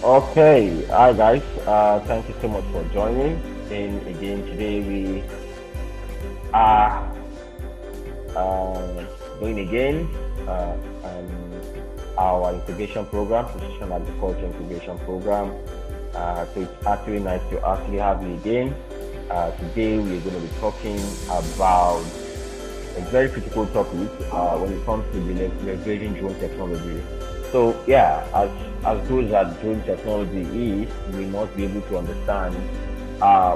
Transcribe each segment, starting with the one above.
Okay, hi guys. Thank you so much for joining in again. Today we are doing again um, our incubation program, precision agriculture incubation program. So it's actually nice to actually have you again. Today we're going to be talking about a very critical topic when it comes to the leveraging drone technology. So yeah, as good as drone technology is, we must be able to understand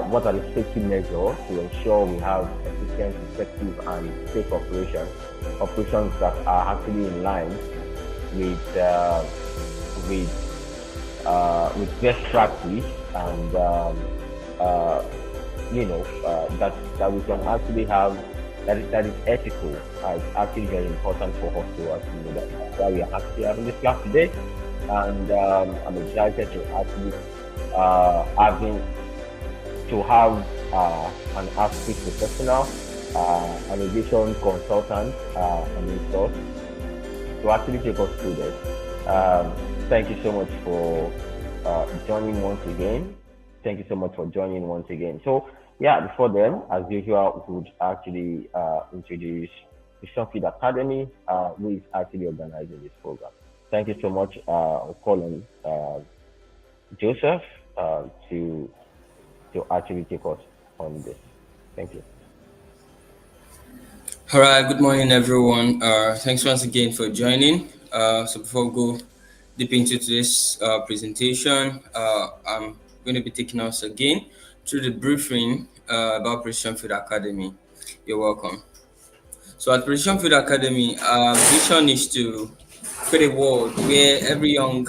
what are the safety measures to ensure we have efficient, effective, and safe operations that are actually in line with with best practice, and that we can actually have that is ethical. It's actually very important for us to actually know that. That's why we are actually having this class today, and I'm excited to actually having to have an aspect professional, an aviation consultant, and resource to actually take us through this. Thank you so much for joining once again. Thank you so much for joining once again. So yeah, before then, as usual, we would actually introduce the Shopfield Academy, who is actually organizing this program. Thank you so much. I'll call on Joseph to actually take us on this. Thank you. All right, good morning, everyone. Thanks once again for joining. So before we go deep into today's presentation, I'm going to be taking us again through the briefing about Precision Field Academy. You're welcome. So at Precision Field Academy, our vision is to create a world where every young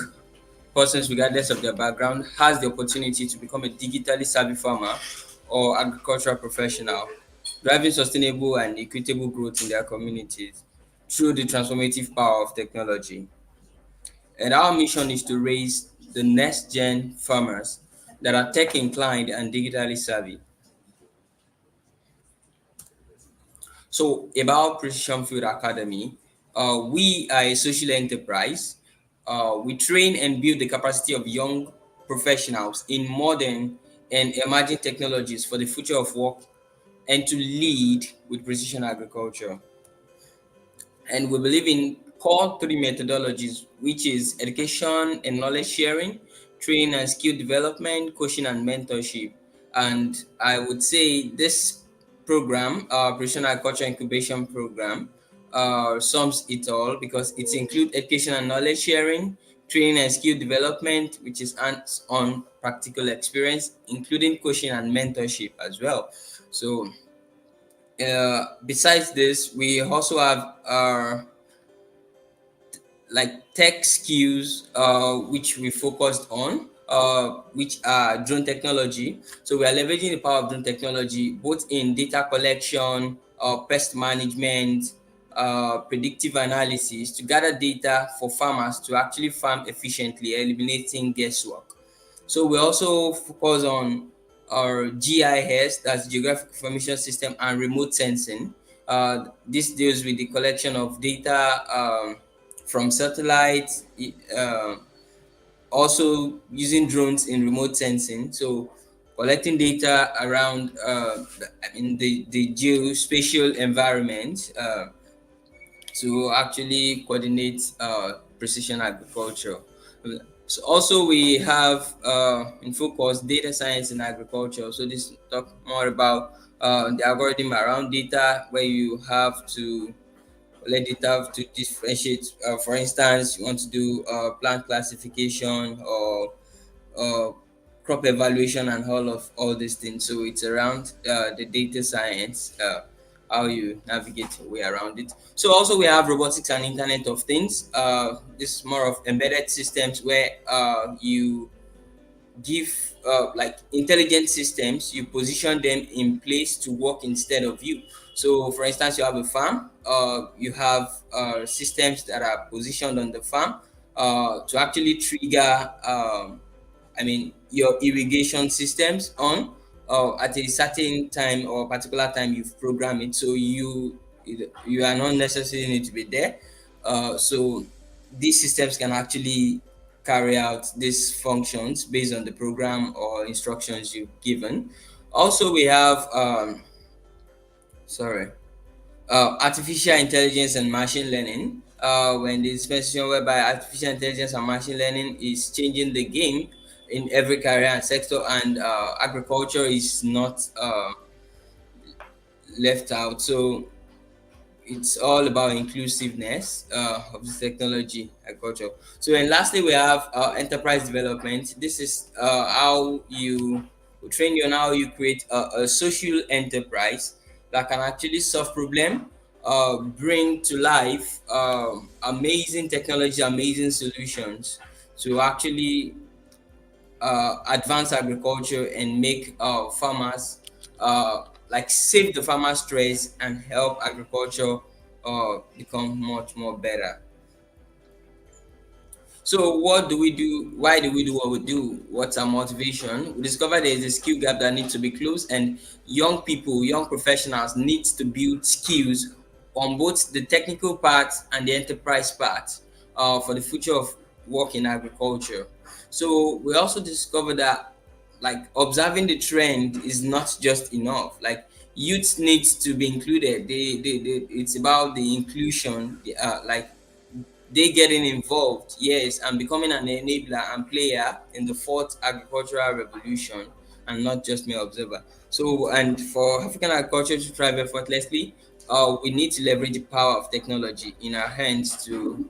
person, regardless of their background, has the opportunity to become a digitally savvy farmer or agricultural professional, driving sustainable and equitable growth in their communities through the transformative power of technology. And our mission is to raise the next gen farmers that are tech inclined and digitally savvy. So, about Precision Field Academy, we are a social enterprise. We train and build the capacity of young professionals in modern and emerging technologies for the future of work and to lead with precision agriculture. And we believe in core three methodologies, which is education and knowledge sharing, training and skill development, coaching and mentorship. And I would say this program, Precision Agriculture Incubation Program, sums it all because it includes education and knowledge sharing, training and skill development, which is hands-on practical experience, including coaching and mentorship as well. So besides this, we also have our like tech skills, which we focused on, which are drone technology. So we are leveraging the power of drone technology both in data collection, pest management, predictive analysis to gather data for farmers to actually farm efficiently, eliminating guesswork. So we also focus on our GIS, that's Geographic Information System, and remote sensing. This deals with the collection of data from satellites, also using drones in remote sensing. So collecting data around the geospatial environment to actually coordinate precision agriculture. So also we have in focus data science in agriculture. So this talk more about the algorithm around data, where you have to let data to differentiate. For instance, you want to do plant classification or uh, crop evaluation and all these things. So it's around the data science, how you navigate your way around it. So also we have robotics and Internet of Things. This is more of embedded systems where you give like intelligent systems, you position them in place to work instead of you. So for instance, you have a farm, you have systems that are positioned on the farm to actually trigger your irrigation systems on at a certain time or particular time you've programmed it, so you are not necessarily need to be there. So these systems can actually carry out these functions based on the program or instructions you've given. Also, we have sorry artificial intelligence and machine learning. When the dispensation whereby artificial intelligence and machine learning is changing the game in every career and sector, and agriculture is not left out. So it's all about inclusiveness of the technology agriculture. So and lastly, we have enterprise development. This is how you train you on how you create a social enterprise that can actually solve problem, bring to life amazing technology, amazing solutions to actually advance agriculture and make farmers like save the farmer stress and help agriculture become much more better. So what do we do? Why do we do what we do? What's our motivation? We discovered there is a skill gap that needs to be closed, and young people, young professionals need to build skills on both the technical part and the enterprise part for the future of work in agriculture. So we also discovered that like observing the trend is not just enough. Like youth needs to be included. It's about the inclusion, like they getting involved, yes, and becoming an enabler and player in the fourth agricultural revolution, and not just mere observer. So, and for African agriculture to thrive effortlessly, we need to leverage the power of technology in our hands to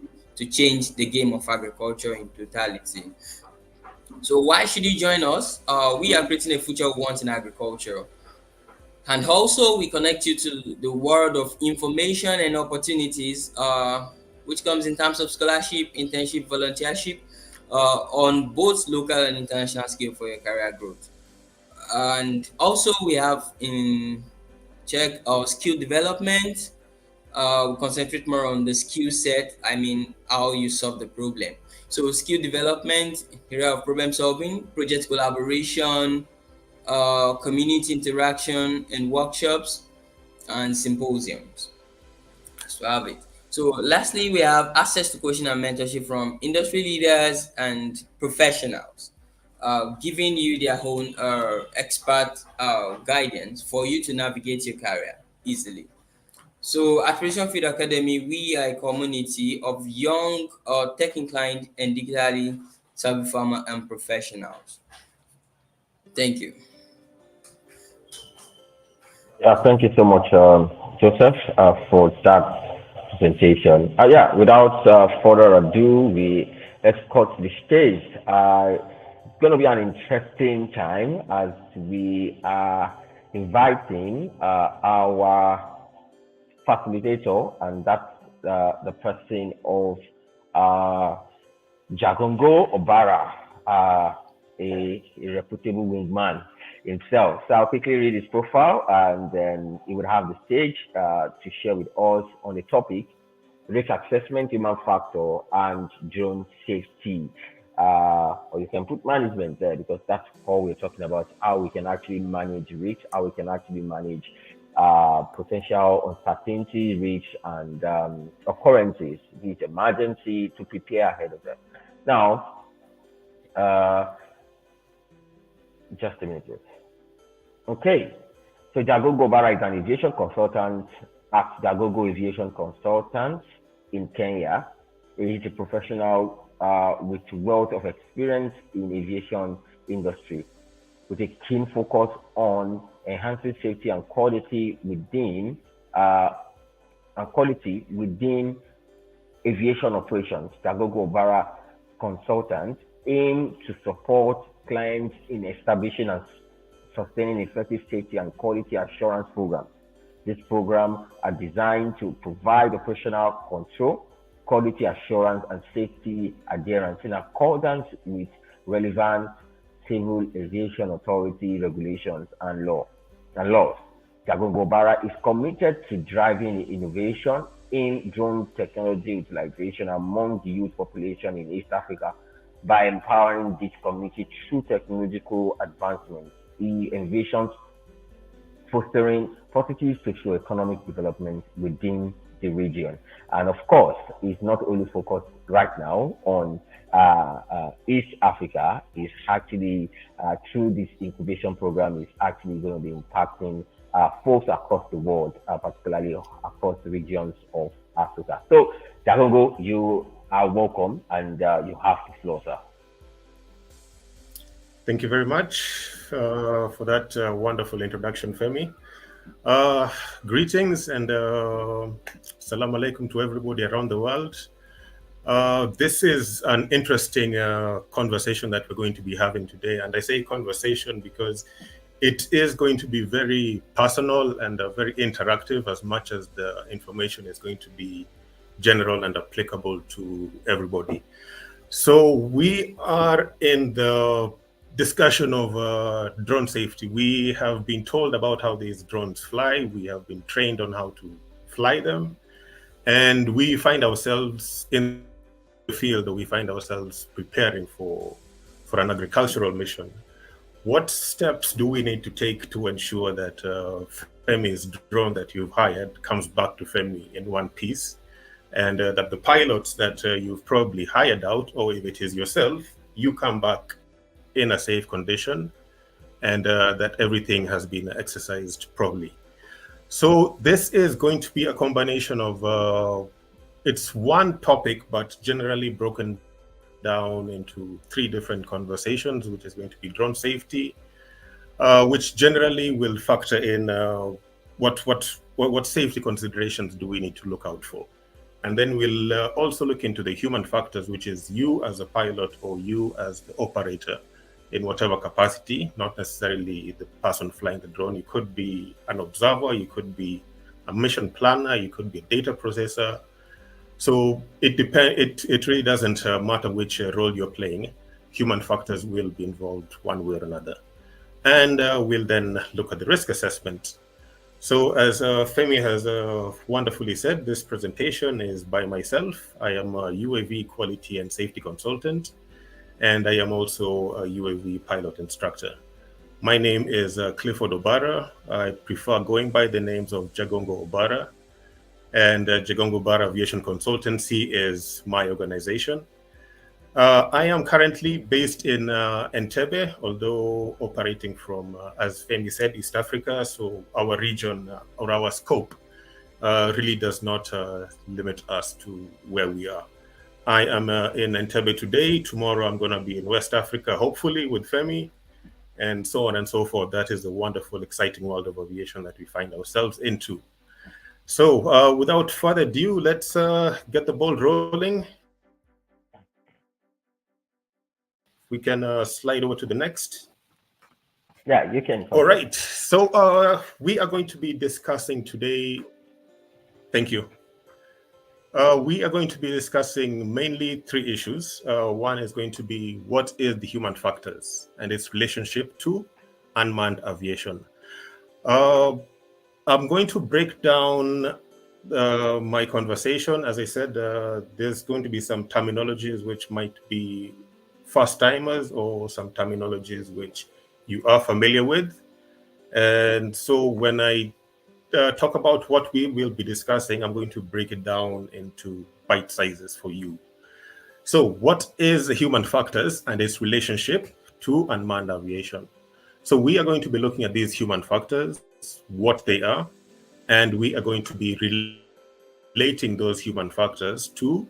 change the game of agriculture in totality. So, why should you join us? We are creating a future we want in agriculture. And also, we connect you to the world of information and opportunities, which comes in terms of scholarship, internship, volunteership, on both local and international scale for your career growth. And also, we have in check our skill development. We concentrate more on the skill set, I mean, how you solve the problem. So, skill development, area of problem solving, project collaboration, community interaction and workshops and symposiums. So have it. So lastly, we have access to coaching and mentorship from industry leaders and professionals, giving you their own expert guidance for you to navigate your career easily. So at Precision Field Academy, we are a community of young, tech-inclined and digitally savvy farmer and professionals. Thank you. Yeah, thank you so much, Joseph, for that presentation. Yeah, without further ado, we let's cut the stage. It's going to be an interesting time as we are inviting our facilitator, and that's the person of uh, Jagongo Obara, a reputable wingman himself. So I'll quickly read his profile, and then he would have the stage to share with us on the topic risk assessment, human factor, and drone safety. Or you can put management there because that's all we're talking about, how we can actually manage risk, how we can actually manage potential uncertainty, risk, and occurrences, be it emergency, to prepare ahead of them. Now, uh, just a minute. Okay, so Jagongo Obara is an aviation consultant at Jagongo Aviation Consultants in Kenya. He is a professional with wealth of experience in aviation industry, with a keen focus on enhancing safety uh, and quality within aviation operations. Jagongo Obara consultants aim to support clients in establishing and sustaining effective safety and quality assurance programs. These programs are designed to provide operational control, quality assurance, and safety adherence in accordance with relevant civil aviation authority regulations and laws. Jagongo Obara is committed to driving innovation in drone technology utilization among the youth population in East Africa by empowering this community through technological advancements. He envisions fostering positive socio-economic development within the region. And of course, it's not only focused right now on East Africa. It's actually through this incubation program is actually going to be impacting folks across the world, particularly across the regions of Africa. So, Jagongo, you are welcome, and you have the floor, sir. Thank you very much for that wonderful introduction, Femi. Greetings and salam alaikum to everybody around the world. This is an interesting conversation that we're going to be having today. And I say conversation because it is going to be very personal and very interactive, as much as the information is going to be general and applicable to everybody. So we are in the discussion of drone safety. We have been told about how these drones fly. We have been trained on how to fly them. And we find ourselves in the field, or we find ourselves preparing for an agricultural mission. What steps do we need to take to ensure that Femi's drone that you've hired comes back to Femi in one piece, and that the pilots that you've probably hired out, or if it is yourself, you come back in a safe condition, and that everything has been exercised properly. So this is going to be a combination of, it's one topic, but generally broken down into three different conversations, which is going to be drone safety, which generally will factor in what safety considerations do we need to look out for. And then we'll also look into the human factors, which is you as a pilot or you as the operator in whatever capacity, not necessarily the person flying the drone. You could be an observer, you could be a mission planner, you could be a data processor. So it really doesn't matter which role you're playing. Human factors will be involved one way or another. And we'll then look at the risk assessment. So as Femi has wonderfully said, this presentation is by myself. I am a UAV quality and safety consultant, and I am also a UAV pilot instructor. My name is Clifford Obara. I prefer going by the names of Jagongo Obara, and Jagongo Obara Aviation Consultancy is my organization. I am currently based in Entebbe, although operating from, as Femi said, East Africa. So our region or our scope really does not limit us to where we are. I am in Entebbe today. Tomorrow I'm going to be in West Africa, hopefully with Femi, and so on and so forth. That is the wonderful, exciting world of aviation that we find ourselves into. So without further ado, let's get the ball rolling. we can slide over to the next. Yeah, you can. All right. So we are going to be discussing today. Thank you. We are going to be discussing mainly three issues. One is going to be what is the human factors and its relationship to unmanned aviation. I'm going to break down my conversation. As I said, there's going to be some terminologies which might be first timers or some terminologies which you are familiar with. And so when I talk about what we will be discussing, I'm going to break it down into bite sizes for you. So what is the human factors and its relationship to unmanned aviation? So we are going to be looking at these human factors, what they are, and we are going to be relating those human factors to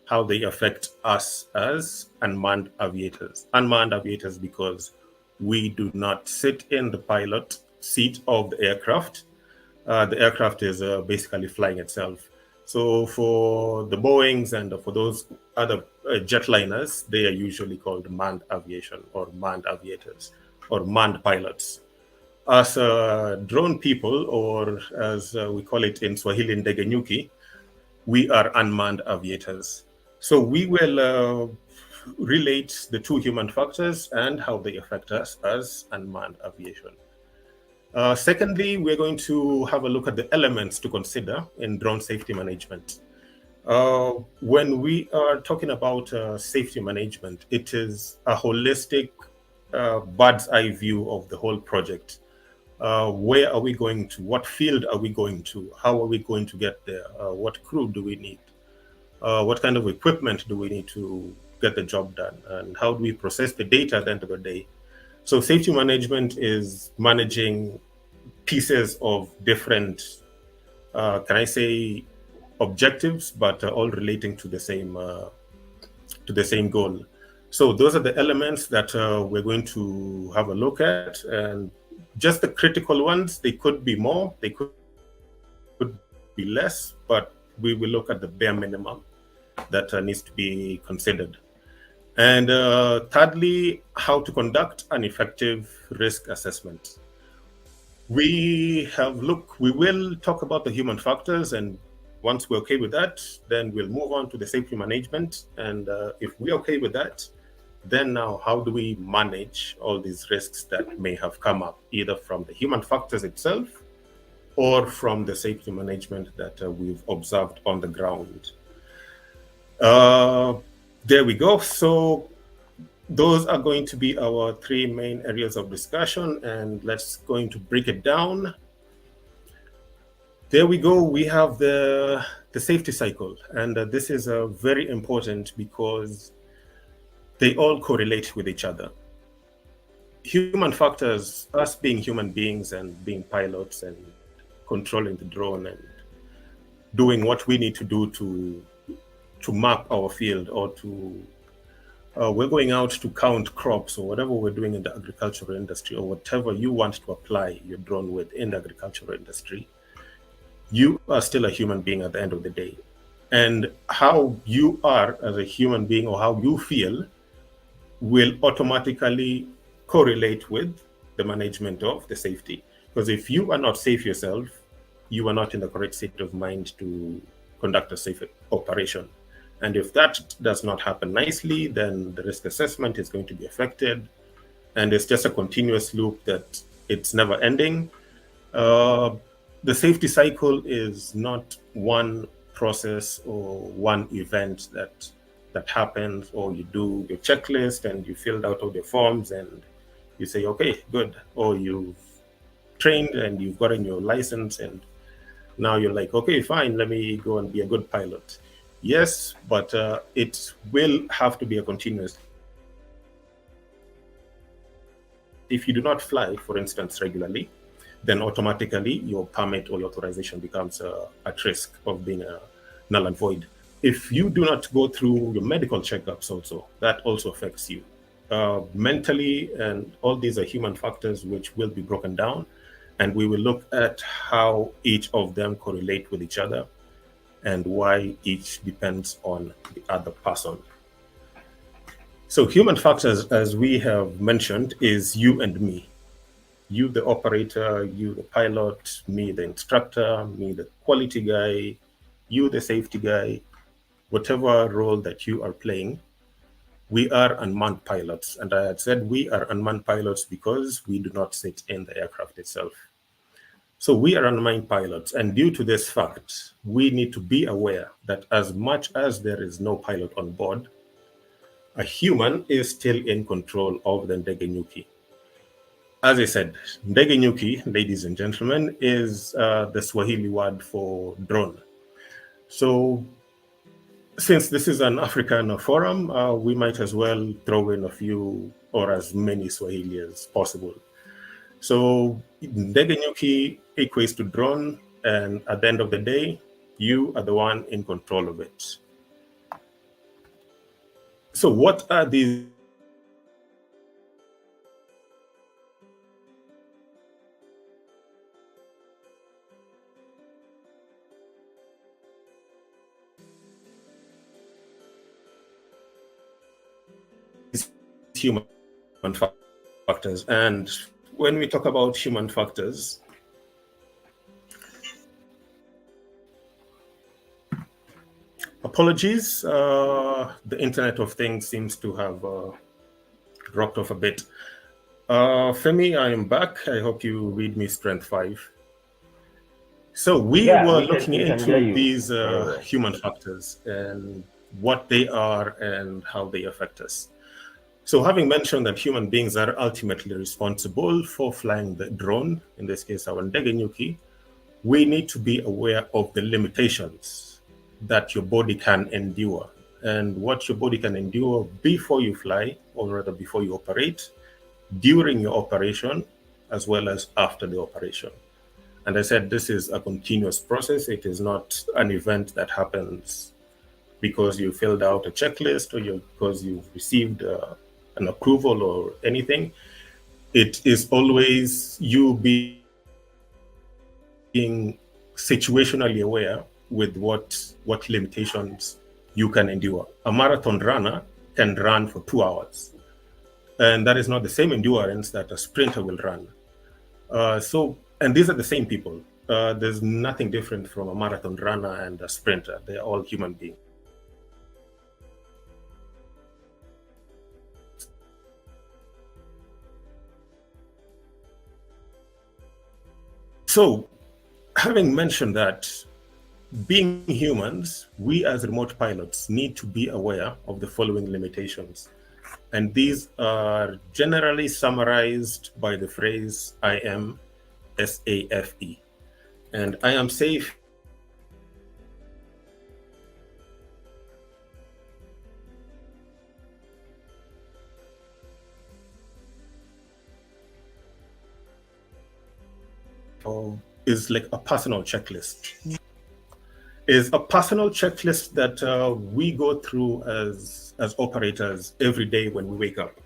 how they affect us as unmanned aviators. Unmanned aviators because we do not sit in the pilot seat of the aircraft. The aircraft is basically flying itself. So for the Boeings and for those other jetliners, they are usually called manned aviation or manned aviators or manned pilots. As drone people, or as we call it in Swahili, ndege nyuki, we are unmanned aviators. So we will relate the two human factors and how they affect us as unmanned aviation. Secondly, we're going to have a look at the elements to consider in drone safety management. When we are talking about safety management, it is a holistic bird's eye view of the whole project. Where are we going to? What field are we going to? How are we going to get there? What crew do we need? What kind of equipment do we need to get the job done? And how do we process the data at the end of the day? So safety management is managing pieces of different, can I say, objectives, but all relating to the same goal. So those are the elements that we're going to have a look at, and just the critical ones. They could be more, they could be less, but we will look at the bare minimum that needs to be considered. And thirdly, how to conduct an effective risk assessment. We will talk about the human factors, and once we're okay with that, then we'll move on to the safety management. And if we're okay with that, then now how do we manage all these risks that may have come up, either from the human factors itself or from the safety management that we've observed on the ground. There we go. So those are going to be our three main areas of discussion, and let's going to break it down. There we go. We have the safety cycle, and this is very important because they all correlate with each other. Human factors, us being human beings and being pilots and controlling the drone and doing what we need to do to map our field, or to we're going out to count crops, or whatever we're doing in the agricultural industry, or whatever you want to apply your drone with in the agricultural industry, you are still a human being at the end of the day. And how you are as a human being, or how you feel, will automatically correlate with the management of the safety. Because if you are not safe yourself, you are not in the correct state of mind to conduct a safe operation. And if that does not happen nicely, then the risk assessment is going to be affected. And it's just a continuous loop that it's never ending. The safety cycle is not one process or one event that happens, or you do your checklist and you filled out all the forms and you say, okay, good. Or you've trained and you've gotten your license and now you're like, okay, fine, let me go and be a good pilot. Yes, but it will have to be a continuous. If you do not fly, for instance, regularly, then automatically your permit or your authorization becomes at risk of being null and void. If you do not go through your medical checkups also, that also affects you. Mentally, and all these are human factors which will be broken down, and we will look at how each of them correlate with each other and why each depends on the other person. So human factors, as we have mentioned, is you and me. You, the operator, you, the pilot, me, the instructor, me, the quality guy, you, the safety guy, whatever role that you are playing, we are unmanned pilots. And I had said we are unmanned pilots because we do not sit in the aircraft itself. So we are unmanned pilots. And due to this fact, we need to be aware that as much as there is no pilot on board, a human is still in control of the Ndegenyuki. As I said, Ndegenyuki, ladies and gentlemen, is the Swahili word for drone. So since this is an African forum, we might as well throw in a few or as many Swahili as possible. So Ndegenyuki equates to drone, and at the end of the day, you are the one in control of it. So what are these human factors? And when we talk about human factors, apologies, the Internet of Things seems to have dropped off a bit. Femi, I am back. I hope you read me Strength 5. So we were looking into these human factors and what they are and how they affect us. So having mentioned that human beings are ultimately responsible for flying the drone, in this case our Ndegenyuki, we need to be aware of the limitations that your body can endure and what your body can endure before you fly, or rather before you operate, during your operation, as well as after the operation. And I said this is a continuous process. It is not an event that happens because you filled out a checklist or because you've received an approval or anything. It is always you being situationally aware with what limitations you can endure. A marathon runner can run for 2 hours, and that is not the same endurance that a sprinter will run. And these are the same people. There's nothing different from a marathon runner and a sprinter. They're all human beings. So, having mentioned that, being humans, we as remote pilots need to be aware of the following limitations. And these are generally summarized by the phrase I am SAFE. And I am safe is like a personal checklist. Is a personal checklist that we go through as operators every day when we wake up.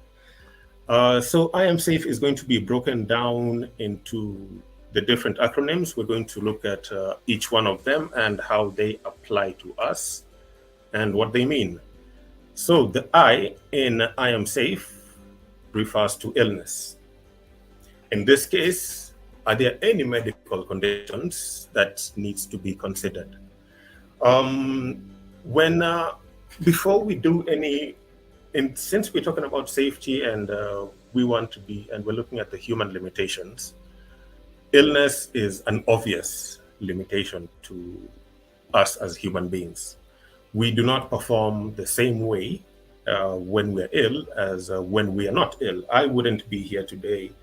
So I am safe is going to be broken down into the different acronyms. We're going to look at each one of them and how they apply to us and what they mean. So the I in I am safe refers to illness. In this case, are there any medical conditions that needs to be considered? Before we do any, since we're talking about safety and we want to be, and we're looking at the human limitations, illness is an obvious limitation to us as human beings. We do not perform the same way when we're ill as when we are not ill. I wouldn't be here today.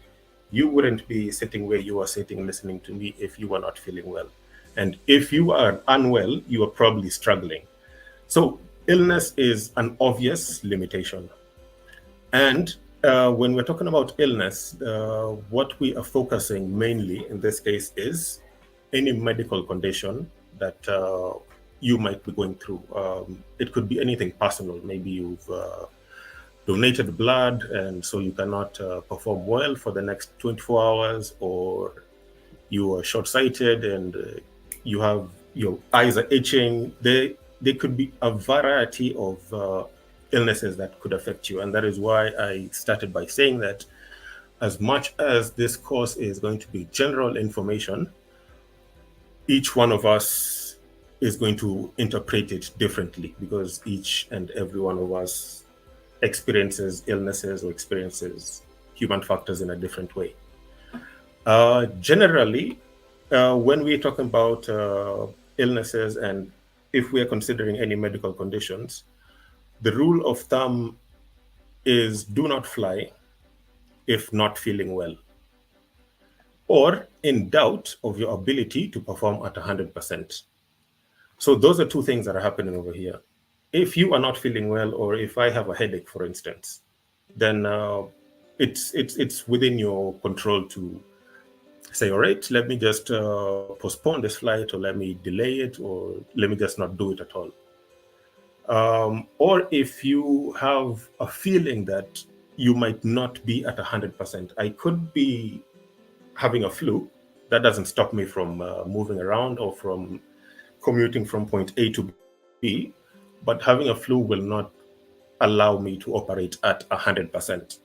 You wouldn't be sitting where you are sitting listening to me if you were not feeling well. And if you are unwell, you are probably struggling. So illness is an obvious limitation. And when we're talking about illness, what we are focusing mainly in this case is any medical condition that you might be going through. It could be anything personal. Maybe you've donated blood and so you cannot perform well for the next 24 hours, or you are short-sighted and you have your eyes are itching. There could be a variety of illnesses that could affect you. And that is why I started by saying that as much as this course is going to be general information, each one of us is going to interpret it differently, because each and every one of us experiences illnesses or experiences human factors in a different way. Generally, when we're talking about illnesses, and if we are considering any medical conditions, the rule of thumb is do not fly if not feeling well, or in doubt of your ability to perform at 100%. So those are two things that are happening over here. If you are not feeling well, or if I have a headache, for instance, then it's within your control to say, all right, let me just postpone this flight, or let me delay it, or let me just not do it at all. Or if you have a feeling that you might not be at 100%, I could be having a flu. That doesn't stop me from moving around or from commuting from point A to B, but having a flu will not allow me to operate at 100%.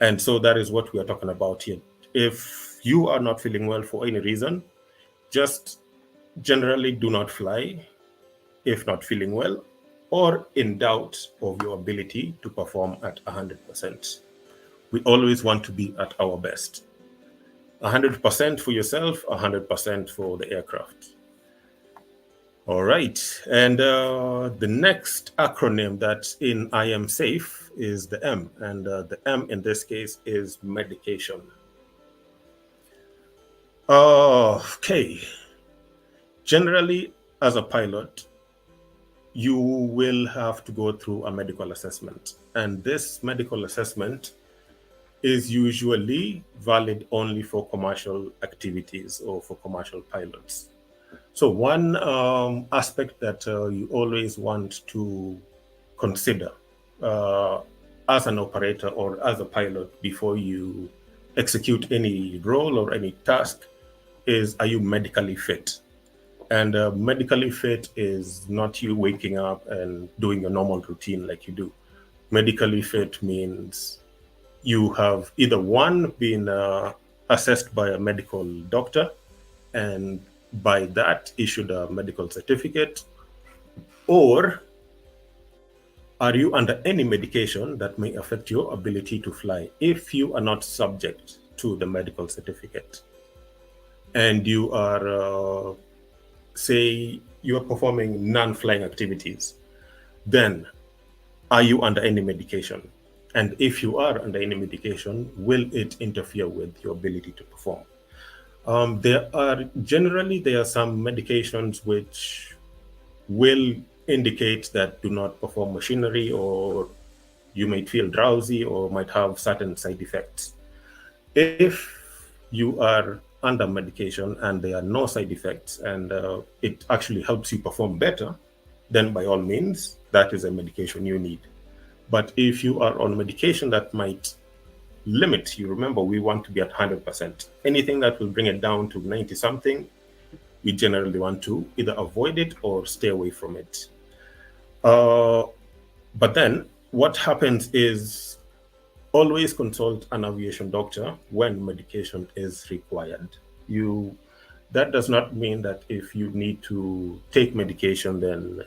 And so that is what we are talking about here. If you are not feeling well for any reason, just generally do not fly if not feeling well, or in doubt of your ability to perform at 100%. We always want to be at our best. 100% for yourself, 100% for the aircraft. All right, and the next acronym that's in I am safe is the M, and the M in this case is medication. Okay, generally as a pilot, you will have to go through a medical assessment, and this medical assessment is usually valid only for commercial activities or for commercial pilots. So one aspect that you always want to consider as an operator or as a pilot before you execute any role or any task is, are you medically fit? And medically fit is not you waking up and doing your normal routine like you do. Medically fit means you have either one, been assessed by a medical doctor, and by that issued a medical certificate, or are you under any medication that may affect your ability to fly if you are not subject to the medical certificate, and you are say you are performing non-flying activities, then are you under any medication? And if you are under any medication, will it interfere with your ability to perform? There are some medications which will indicate that do not perform machinery, or you might feel drowsy or might have certain side effects. If you are under medication and there are no side effects, and it actually helps you perform better, then by all means, that is a medication you need. But if you are on medication that might limit you, remember, we want to be at 100%. Anything that will bring it down to 90 something, we generally want to either avoid it or stay away from it. But then what happens is, always consult an aviation doctor when medication is required. That does not mean that if you need to take medication, then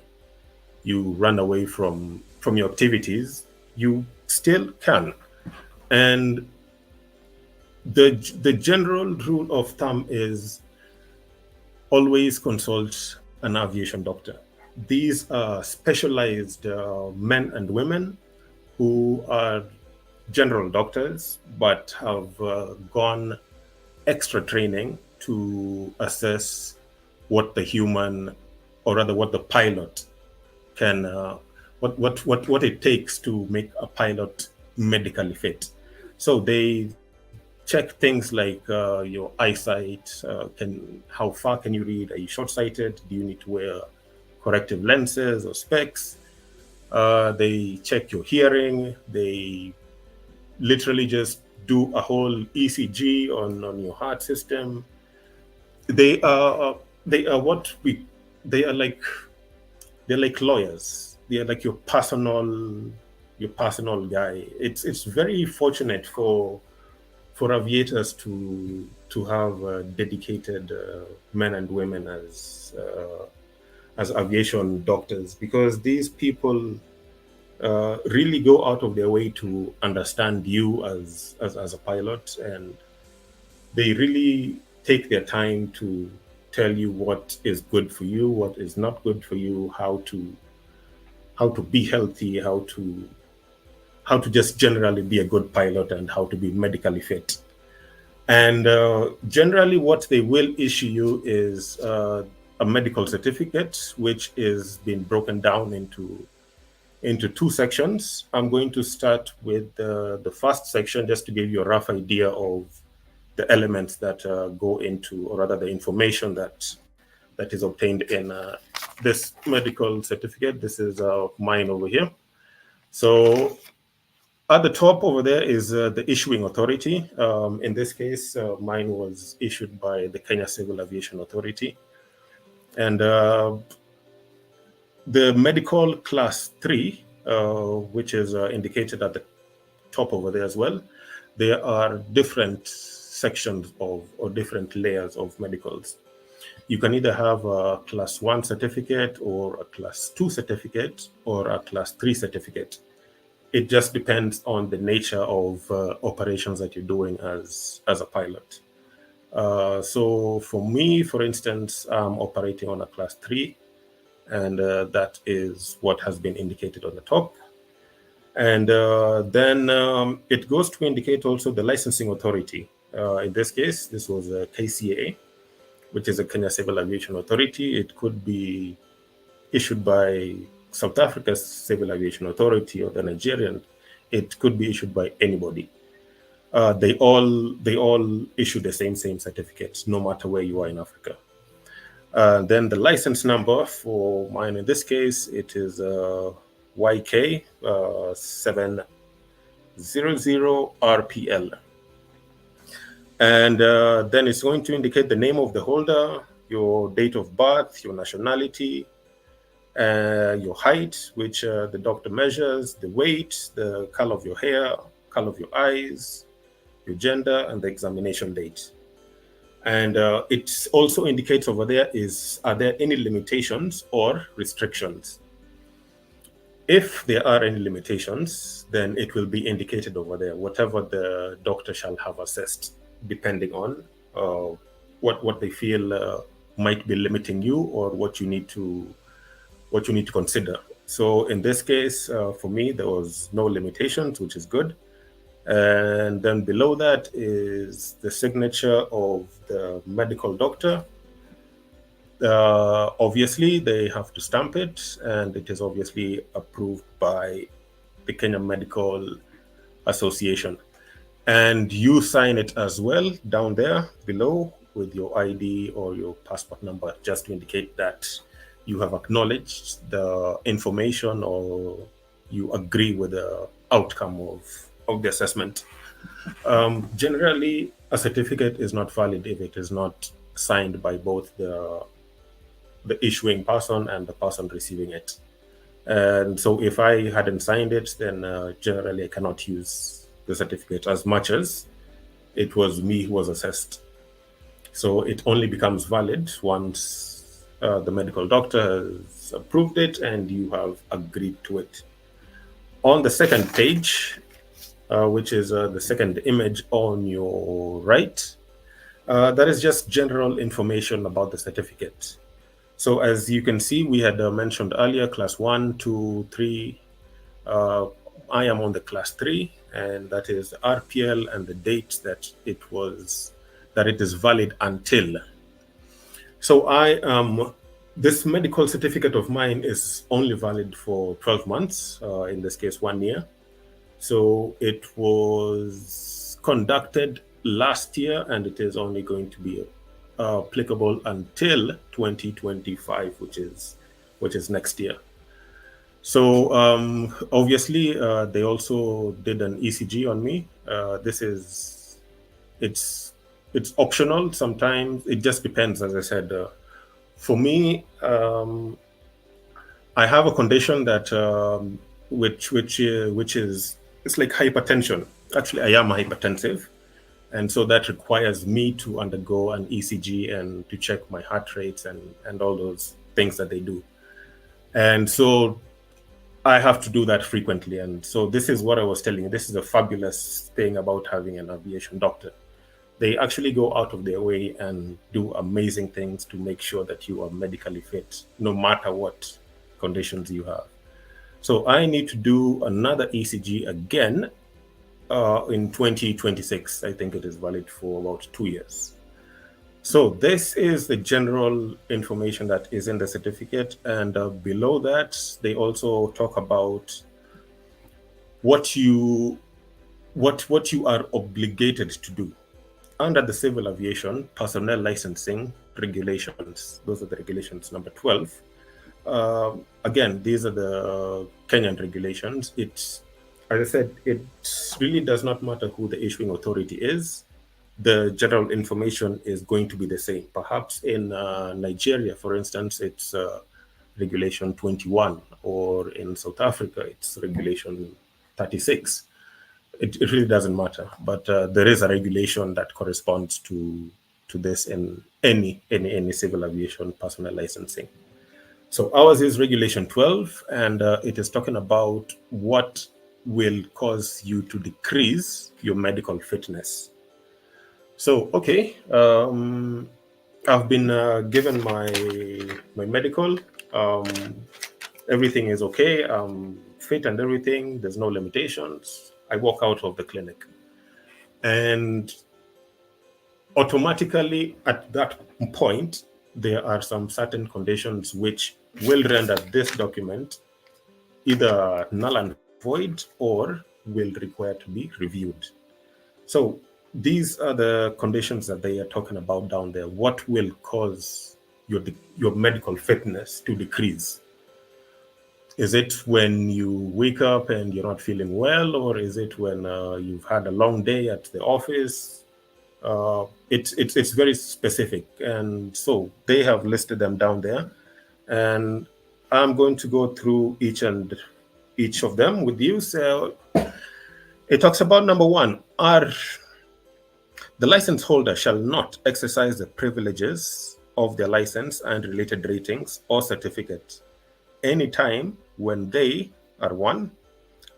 you run away from your activities. You still can. And the general rule of thumb is always consult an aviation doctor. These are specialized men and women who are general doctors, but have gone extra training to assess what the human, or rather what the pilot can, what it takes to make a pilot medically fit. So they check things like your eyesight, how far can you read? Are you short-sighted? Do you need to wear corrective lenses or specs? They check your hearing. They literally just do a whole ECG on your heart system. They're like lawyers. they're like your personal guy. It's very fortunate for aviators to have dedicated men and women as aviation doctors, because these people really go out of their way to understand you as a pilot, and they really take their time to tell you what is good for you, what is not good for you, how to be healthy, how to just generally be a good pilot, and how to be medically fit. And generally what they will issue you is a medical certificate, which is being broken down into two sections. I'm going to start with the first section, just to give you a rough idea of the elements that go into, or rather the information that is obtained in this medical certificate. This is mine over here. So at the top over there is the issuing authority. In this case, mine was issued by the Kenya Civil Aviation Authority. And the medical class 3, which is indicated at the top over there as well, there are different sections or different layers of medicals. You can either have a class 1 certificate, or a class 2 certificate, or a class 3 certificate. It just depends on the nature of operations that you're doing as a pilot. So for me, for instance, I'm operating on a class 3, and that is what has been indicated on the top. And then it goes to indicate also the licensing authority. In this case, this was a KCAA, which is a Kenya Civil Aviation Authority. It could be issued by South Africa's Civil Aviation Authority, or the Nigerian. It could be issued by anybody. They all issue the same certificates, no matter where you are in Africa. Then the license number for mine, in this case, it is YK 700 RPL. And then it's going to indicate the name of the holder, your date of birth, your nationality, your height, which the doctor measures, the weight, the color of your hair, color of your eyes, your gender, and the examination date. And it also indicates over there are there any limitations or restrictions? If there are any limitations, then it will be indicated over there, whatever the doctor shall have assessed, depending on what they feel might be limiting you, or what you need to consider. So in this case, for me, there was no limitations, which is good. And then below that is the signature of the medical doctor. Obviously, they have to stamp it, and it is obviously approved by the Kenya Medical Association. And you sign it as well down there below with your ID or your passport number, just to indicate that you have acknowledged the information, or you agree with the outcome of the assessment. Generally, a certificate is not valid if it is not signed by both the issuing person and the person receiving it. And so if I hadn't signed it, then generally I cannot use the certificate, as much as it was me who was assessed. So it only becomes valid once the medical doctor has approved it and you have agreed to it. On the second page, which is the second image on your right, that is just general information about the certificate. So as you can see, we had mentioned earlier, class 1, 2, 3. I am on the class 3, and that is RPL and the date that it is valid until. So this medical certificate of mine is only valid for 12 months, in this case 1 year. So it was conducted last year, and it is only going to be applicable until 2025, which is next year. So obviously they also did an ECG on me. It's optional. Sometimes it just depends. As I said, for me, I have a condition that which is, it's like hypertension. Actually, I am hypertensive, and so that requires me to undergo an ECG and to check my heart rates and all those things that they do. And so I have to do that frequently. And so this is what I was telling you. This is a fabulous thing about having an aviation doctor. They actually go out of their way and do amazing things to make sure that you are medically fit, no matter what conditions you have. So I need to do another ECG again in 2026. I think it is valid for about 2 years. So this is the general information that is in the certificate. And below that, they also talk about what you are obligated to do under the civil aviation personnel licensing regulations. Those are the regulations number 12. Again, these are the Kenyan regulations. It's, as I said, it really does not matter who the issuing authority is. The general information is going to be the same. Perhaps in Nigeria, for instance, it's regulation 21, or in South Africa, it's regulation 36. It really doesn't matter, but there is a regulation that corresponds to this in any civil aviation personnel licensing. So ours is regulation 12, and it is talking about what will cause you to decrease your medical fitness. So, okay, I've been given my medical. Everything is okay. I'm fit and everything. There's no limitations. I walk out of the clinic, and automatically at that point, there are some certain conditions which will render this document either null and void or will require to be reviewed. So these are the conditions that they are talking about down there. What will cause your medical fitness to decrease? Is it when you wake up and you're not feeling well, or is it when you've had a long day at the office? It's very specific, and so they have listed them down there, and I'm going to go through each of them with you. So it talks about number 1, the license holder shall not exercise the privileges of their license and related ratings or certificates any time when they are 1,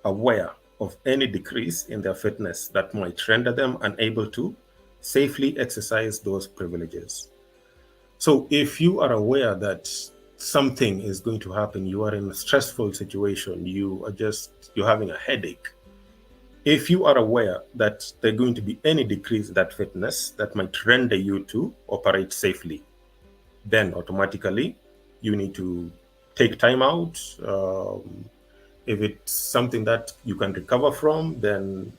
aware of any decrease in their fitness that might render them unable to safely exercise those privileges. So if you are aware that something is going to happen, you are in a stressful situation, you're having a headache, if you are aware that there's going to be any decrease in that fitness that might render you to operate safely, then automatically you need to take time out. If it's something that you can recover from, then,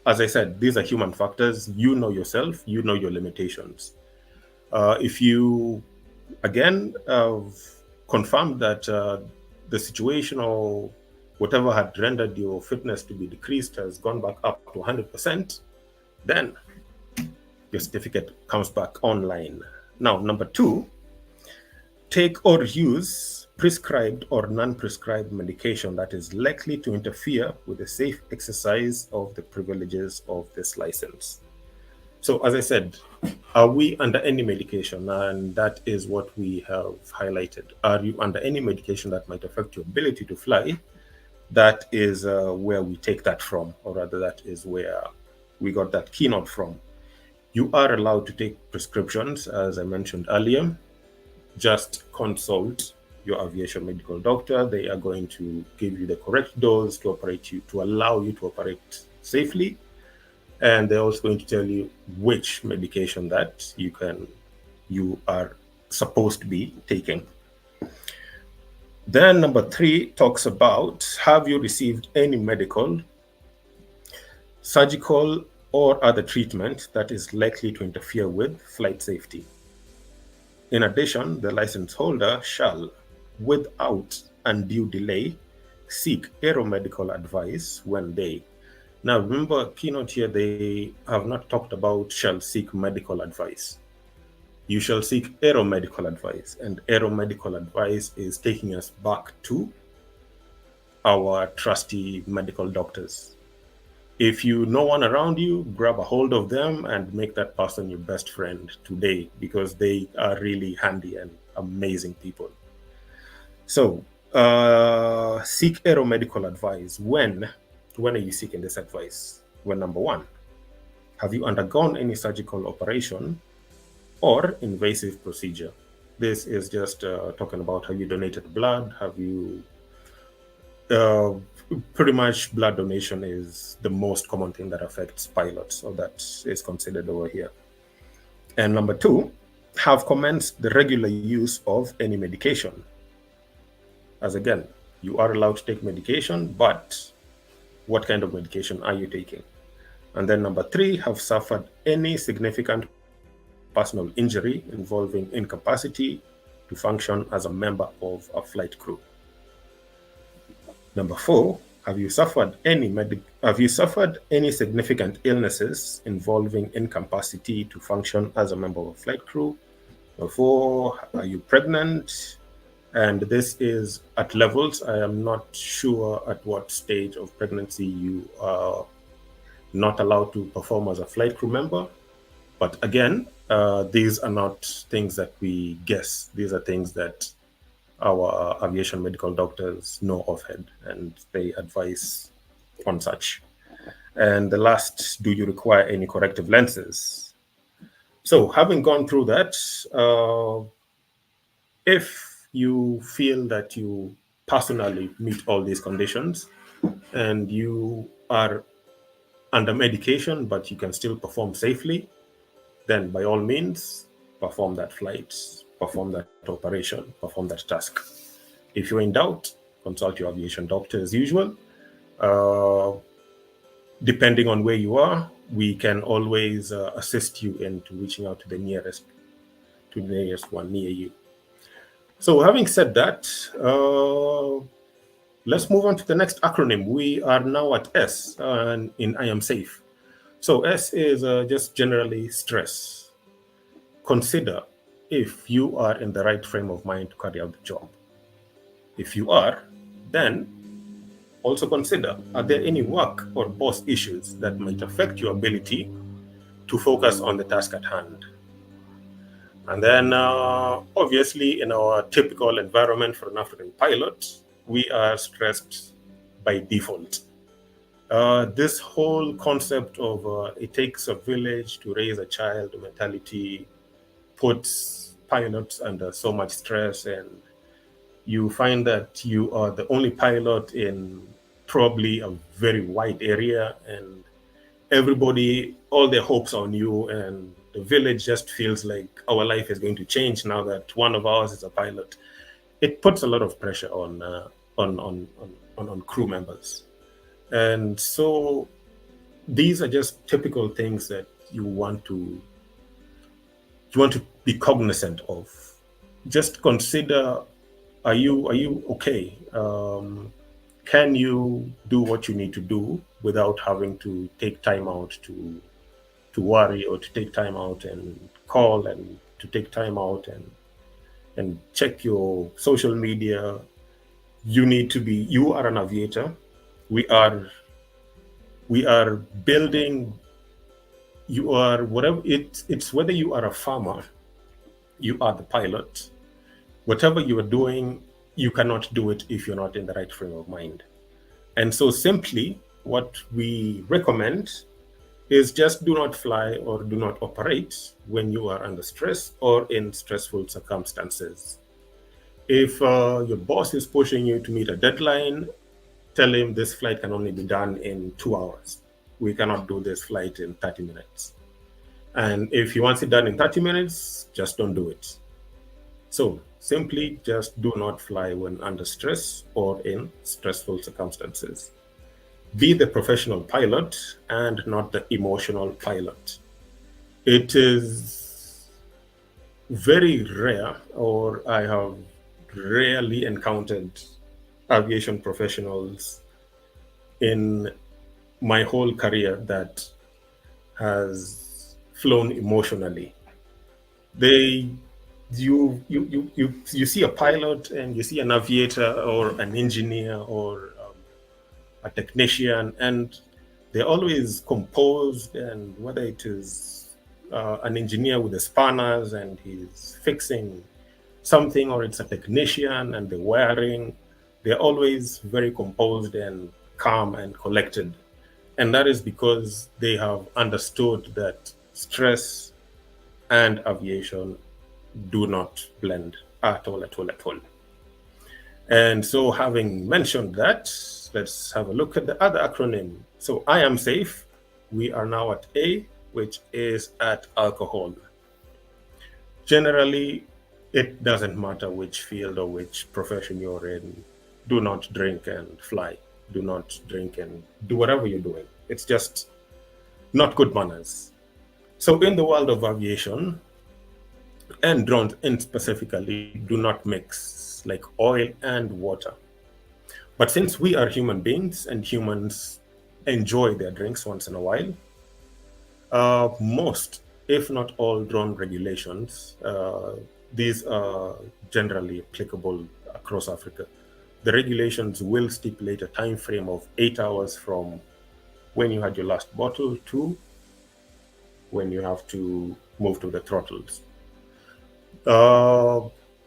as I said, these are human factors. You know yourself, you know your limitations. If you, again, confirm that the situation or whatever had rendered your fitness to be decreased has gone back up to 100%, then your certificate comes back online. Now, number 2, take or use prescribed or non-prescribed medication that is likely to interfere with the safe exercise of the privileges of this license. So, as I said, are we under any medication? And that is what we have highlighted. Are you under any medication that might affect your ability to fly? That is where we take that from, or rather, that is where we got that keynote from. You are allowed to take prescriptions, as I mentioned earlier. Just consult your aviation medical doctor. They are going to give you the correct dose to allow you to operate safely. And they're also going to tell you which medication that you are supposed to be taking. Then number 3 talks about, have you received any medical, surgical, or other treatment that is likely to interfere with flight safety? In addition, the license holder shall, without undue delay, seek aeromedical advice when they. Now, remember, keynote here, they have not talked about shall seek medical advice. you shall seek aeromedical advice. And aeromedical advice is taking us back to our trusty medical doctors. If you know one around you, grab a hold of them and make that person your best friend today, because they are really handy and amazing people. So seek aeromedical advice. When are you seeking this advice? Well, number one, have you undergone any surgical operation or invasive procedure? This is just talking about, have you donated blood? Have you pretty much blood donation is the most common thing that affects pilots, so that is considered over here. And number two, have commenced the regular use of any medication. As again, you are allowed to take medication, but what kind of medication are you taking? And then number three, have suffered any significant personal injury involving incapacity to function as a member of a flight crew. Number four, have you suffered any significant illnesses involving incapacity to function as a member of a flight crew? Number four, are you pregnant? And this is at levels. I am not sure at what stage of pregnancy you are not allowed to perform as a flight crew member. But again, these are not things that we guess. These are things that our aviation medical doctors know offhand, and they advise on such. And the last, do you require any corrective lenses? So having gone through that, if you feel that you personally meet all these conditions and you are under medication, but you can still perform safely, then by all means, perform that flight, perform that operation, perform that task. If you're in doubt, consult your aviation doctor as usual. Depending on where you are, we can always assist you into reaching out to the nearest one near you. So having said that, let's move on to the next acronym. We are now at S in I am safe. So S is just generally stress. Consider if you are in the right frame of mind to carry out the job. If you are, then also consider, are there any work or boss issues that might affect your ability to focus on the task at hand? And then obviously in our typical environment for an African pilot, we are stressed by default. This whole concept of it takes a village to raise a child mentality puts pilots under so much stress, and you find that you are the only pilot in probably a very wide area, and everybody, all their hopes on you, and the village just feels like our life is going to change now that one of ours is a pilot. It puts a lot of pressure on crew members. And so these are just typical things that you want to be cognizant of. Just consider, are you okay? Can you do what you need to do without having to take time out to worry, or to take time out and call, and to take time out and check your social media? You are an aviator. We are building, you are whatever, it's whether you are a farmer, you are the pilot. Whatever you are doing, you cannot do it if you're not in the right frame of mind. And so simply what we recommend is just do not fly or do not operate when you are under stress or in stressful circumstances. If your boss is pushing you to meet a deadline, tell him this flight can only be done in 2 hours. We cannot do this flight in 30 minutes. And if he wants it done in 30 minutes, just don't do it. So simply just do not fly when under stress or in stressful circumstances. Be the professional pilot and not the emotional pilot. It is very rare, or I have rarely encountered aviation professionals in my whole career that has flown emotionally. They you see a pilot and you see an aviator or an engineer or a technician, and they're always composed. And whether it is an engineer with the spanners and he's fixing something, or it's a technician and the wiring, they're always very composed and calm and collected. And that is because they have understood that stress and aviation do not blend at all, at all, at all. And so, having mentioned that, let's have a look at the other acronym. So, I am safe. We are now at A, which is at alcohol. Generally, it doesn't matter which field or which profession you're in. Do not drink and fly. Do not drink and do whatever you're doing. It's just not good manners. So, in the world of aviation, and drones in specifically do not mix like oil and water. But since we are human beings and humans enjoy their drinks once in a while, most, if not all, drone regulations, these are generally applicable across Africa. The regulations will stipulate a time frame of 8 hours from when you had your last bottle to when you have to move to the throttles.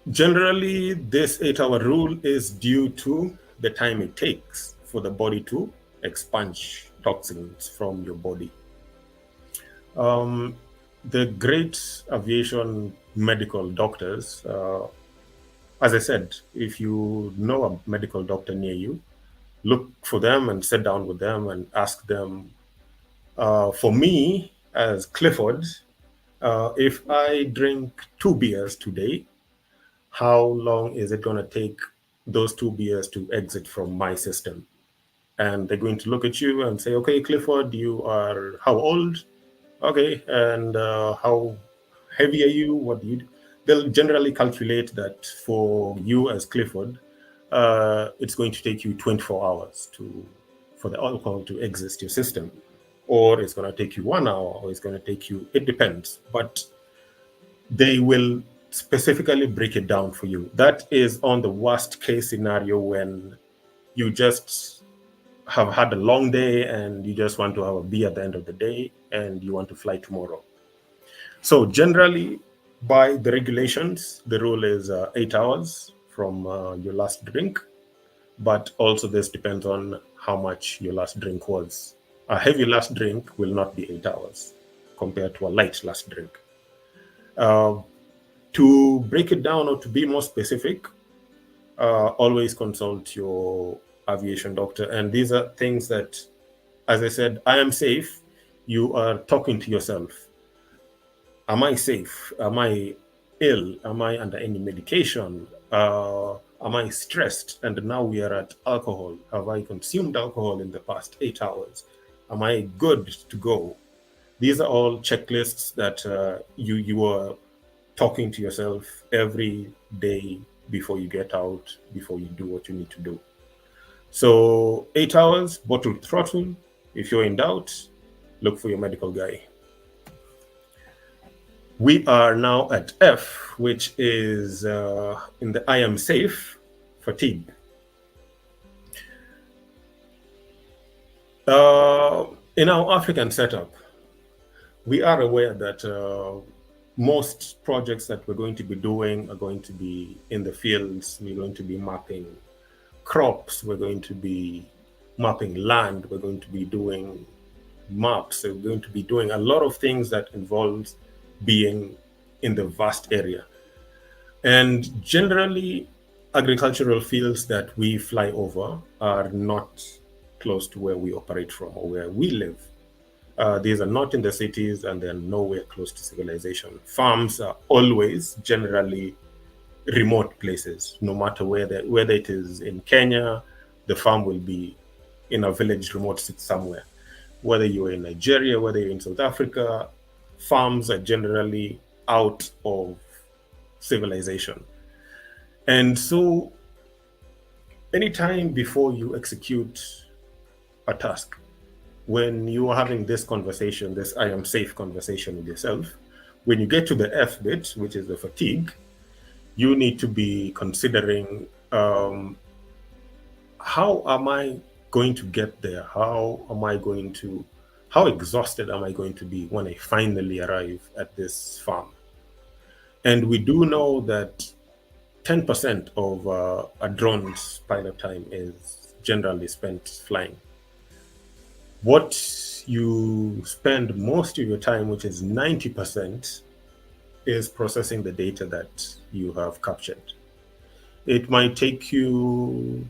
Generally, this 8-hour rule is due to the time it takes for the body to expunge toxins from your body. The great aviation medical doctors, as I said, if you know a medical doctor near you, look for them and sit down with them and ask them. For me, as Clifford, if I drink 2 beers today, how long is it going to take those 2 beers to exit from my system? And they're going to look at you and say, okay, Clifford, you are how old? Okay, and how heavy are you? What do you do? They'll generally calculate that for you as Clifford, it's going to take you 24 hours for the alcohol to exit your system. Or it's going to take you 1 hour, or it's going to take you, it depends. But they will specifically break it down for you. That is on the worst case scenario when you just have had a long day and you just want to have a beer at the end of the day and you want to fly tomorrow. So generally, by the regulations, the rule is 8 hours from your last drink. But also this depends on how much your last drink was. A heavy last drink will not be 8 hours compared to a light last drink. To break it down or to be more specific, always consult your aviation doctor. And these are things that, as I said, I am safe. You are talking to yourself. Am I safe? Am I ill? Am I under any medication? Am I stressed? And now we are at alcohol. Have I consumed alcohol in the past 8 hours? Am I good to go? These are all checklists that you are talking to yourself every day before you get out, before you do what you need to do. So 8 hours, bottle throttle. If you're in doubt, look for your medical guy. We are now at F, which is in the I am safe, fatigue. In our African setup, we are aware that most projects that we're going to be doing are going to be in the fields. We're going to be mapping crops. We're going to be mapping land. We're going to be doing maps. We're going to be doing a lot of things that involves being in the vast area. And generally, agricultural fields that we fly over are not close to where we operate from or where we live. These are not in the cities and they're nowhere close to civilization. Farms are always generally remote places, no matter whether it is in Kenya, the farm will be in a village remote somewhere. Whether you're in Nigeria, whether you're in South Africa, farms are generally out of civilization. And so anytime before you execute a task, when you are having this conversation, this I am safe conversation with yourself, when you get to the F bit, which is the fatigue, you need to be considering how am I going to get there? How exhausted am I going to be when I finally arrive at this farm? And we do know that 10% of a drone's pilot time is generally spent flying. What you spend most of your time, which is 90%, is processing the data that you have captured. It might take you,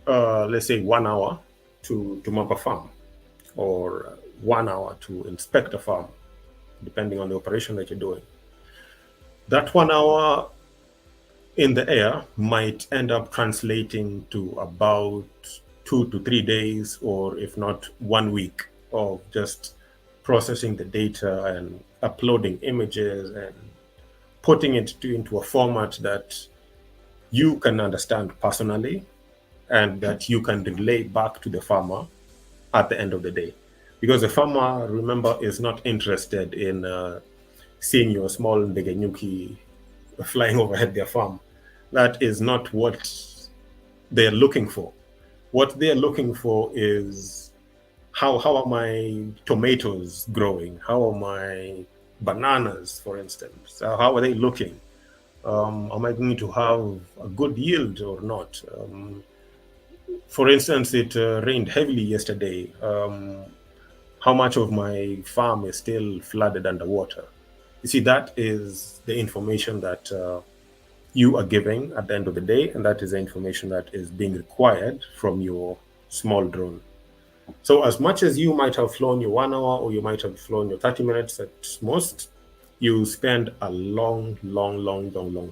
let's say, 1 hour to map a farm, or 1 hour to inspect a farm, depending on the operation that you're doing. That 1 hour in the air might end up translating to about 2 to 3 days, or if not 1 week, of just processing the data and uploading images and putting it into a format that you can understand personally and that you can relay back to the farmer at the end of the day. Because the farmer, remember, is not interested in seeing your small ndegenyuki flying overhead their farm. That is not what they're looking for. What they're looking for is how are my tomatoes growing? How are my bananas, for instance? How are they looking? Am I going to have a good yield or not? For instance, it rained heavily yesterday. How much of my farm is still flooded underwater? You see, that is the information that you are giving at the end of the day, and that is the information that is being required from your small drone. So as much as you might have flown your 1 hour, or you might have flown your 30 minutes at most, you spend a long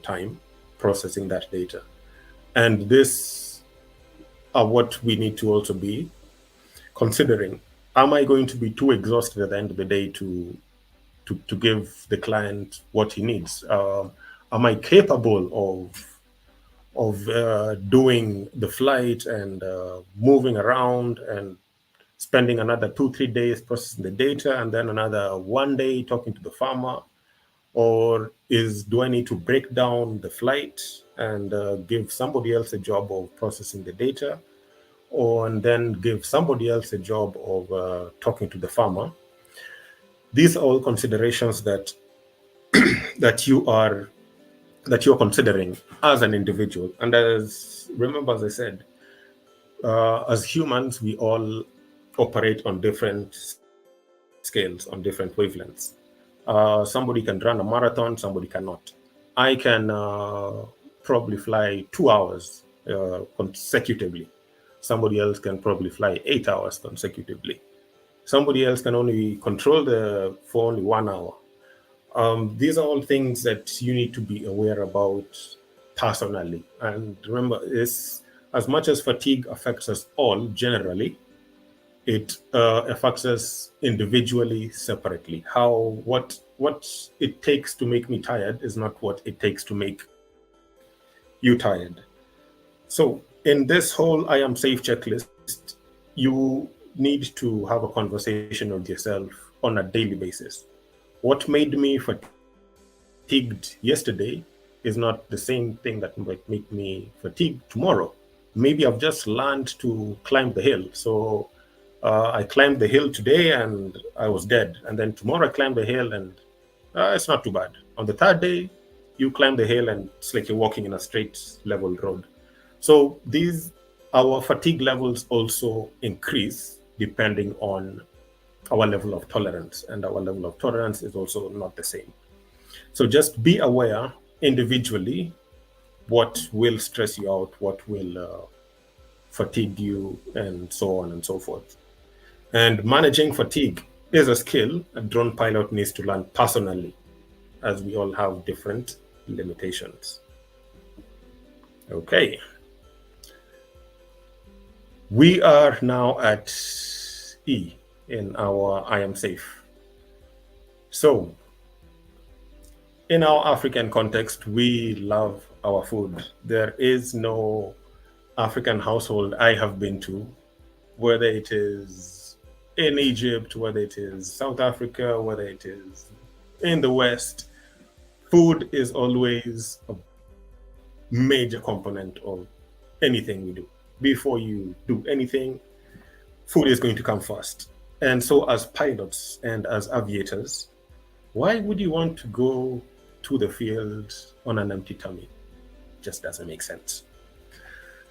time processing that data. And this are what we need to also be considering. Am I going to be too exhausted at the end of the day to give the client what he needs? Am I capable of doing the flight and moving around and spending another 2-3 days processing the data and then another 1 day talking to the farmer? Or do I need to break down the flight and give somebody else a job of processing the data, and then give somebody else a job of talking to the farmer? These are all considerations that that you're considering as an individual. And remember, as I said, as humans, we all operate on different scales, on different wavelengths. Somebody can run a marathon, somebody cannot. I can probably fly 2 hours consecutively. Somebody else can probably fly 8 hours consecutively. Somebody else can only control for only 1 hour. These are all things that you need to be aware about personally. And remember, as much as fatigue affects us all generally, it affects us individually, separately. What it takes to make me tired is not what it takes to make you tired. So in this whole I am safe checklist, you need to have a conversation with yourself on a daily basis. What made me fatigued yesterday is not the same thing that might make me fatigued tomorrow. Maybe I've just learned to climb the hill. So I climbed the hill today and I was dead. And then tomorrow I climbed the hill and it's not too bad. On the third day, you climb the hill and it's like you're walking in a straight, level road. So our fatigue levels also increase depending on our level of tolerance. And our level of tolerance is also not the same. So just be aware individually what will stress you out, what will fatigue you, and so on and so forth. And managing fatigue is a skill a drone pilot needs to learn personally, as we all have different limitations. Okay. We are now at E in our I am safe. So, in our African context, we love our food. There is no African household I have been to, whether it is in Egypt, whether it is South Africa, whether it is in the West, food is always a major component of anything we do. Before you do anything, food is going to come first. And so as pilots and as aviators, why would you want to go to the field on an empty tummy? Just doesn't make sense.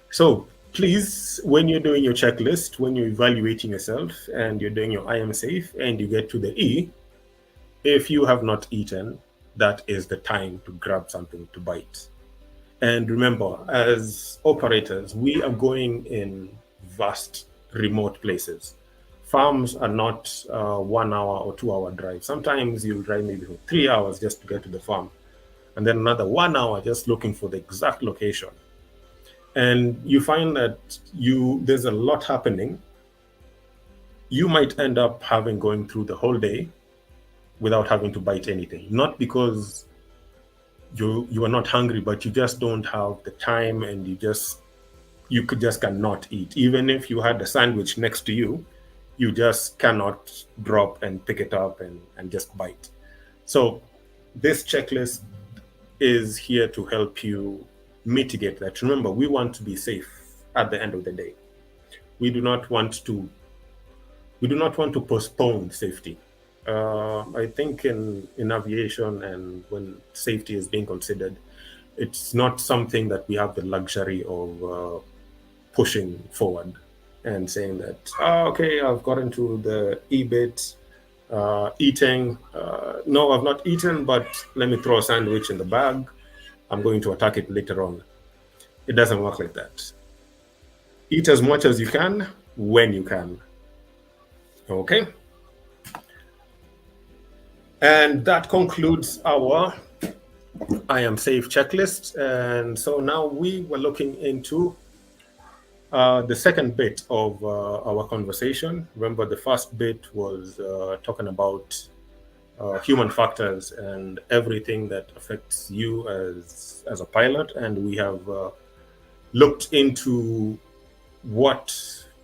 So please, when you're doing your checklist, when you're evaluating yourself and you're doing your I am safe and you get to the E, if you have not eaten, that is the time to grab something to bite. And remember, as operators, we are going in vast, remote places. Farms are not 1 hour or 2 hour drive. Sometimes you'll drive maybe for 3 hours just to get to the farm, and then another 1 hour just looking for the exact location. And you find that there's a lot happening. You might end up going through the whole day without having to bite anything. Not because you are not hungry, but you just don't have the time, and you just cannot eat. Even if you had a sandwich next to you, you just cannot drop and pick it up and just bite. So this checklist is here to help you mitigate that. Remember, we want to be safe at the end of the day. We do not want to postpone safety. I think in aviation, and when safety is being considered, it's not something that we have the luxury of pushing forward and saying that, okay, I've gotten to the E bit, eating. No, I've not eaten, but let me throw a sandwich in the bag. I'm going to attack it later on. It doesn't work like that. Eat as much as you can when you can. Okay. And that concludes our I am safe checklist. And so now we were looking into the second bit of our conversation. Remember, the first bit was talking about human factors and everything that affects you as a pilot. And we have looked into what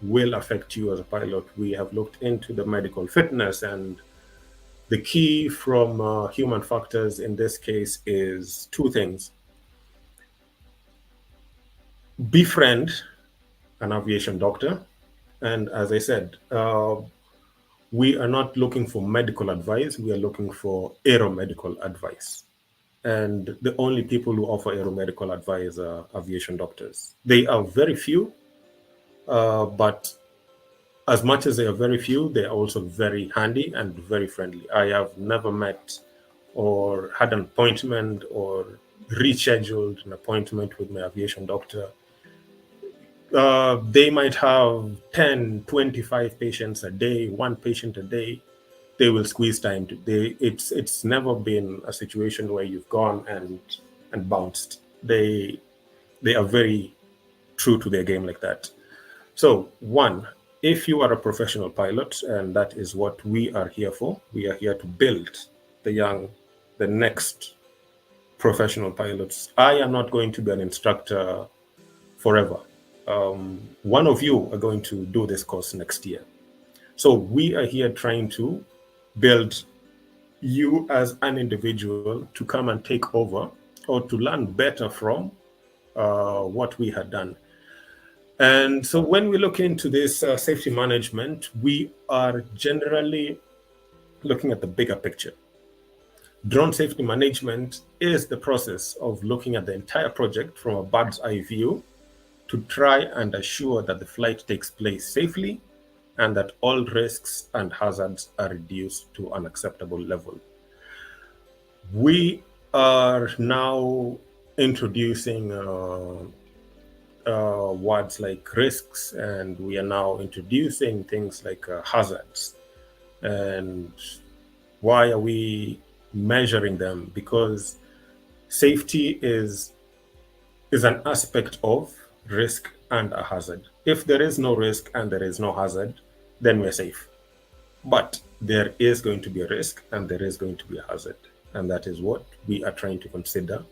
will affect you as a pilot. We have looked into the medical fitness, and the key from human factors in this case is two things. Befriend an aviation doctor. And as I said, we are not looking for medical advice. We are looking for aeromedical advice. And the only people who offer aeromedical advice are aviation doctors. They are very few, but as much as they are very few, they are also very handy and very friendly. I have never met or had an appointment or rescheduled an appointment with my aviation doctor. They might have 10, 25 patients a day, one patient a day. They will squeeze time. It's never been a situation where you've gone and bounced. They are very true to their game like that. So one, if you are a professional pilot, and that is what we are here for, we are here to build the next professional pilots. I am not going to be an instructor forever. One of you are going to do this course next year. So we are here trying to build you as an individual to come and take over or to learn better from what we had done. And so when we look into this safety management, we are generally looking at the bigger picture. Drone safety management is the process of looking at the entire project from a bird's eye view to try and assure that the flight takes place safely and that all risks and hazards are reduced to an acceptable level. We are now introducing words like risks, and we are now introducing things like hazards. And why are we measuring them? Because safety is an aspect of risk and a hazard. If there is no risk and there is no hazard, then we're safe. But there is going to be a risk and there is going to be a hazard. And that is what we are trying to consider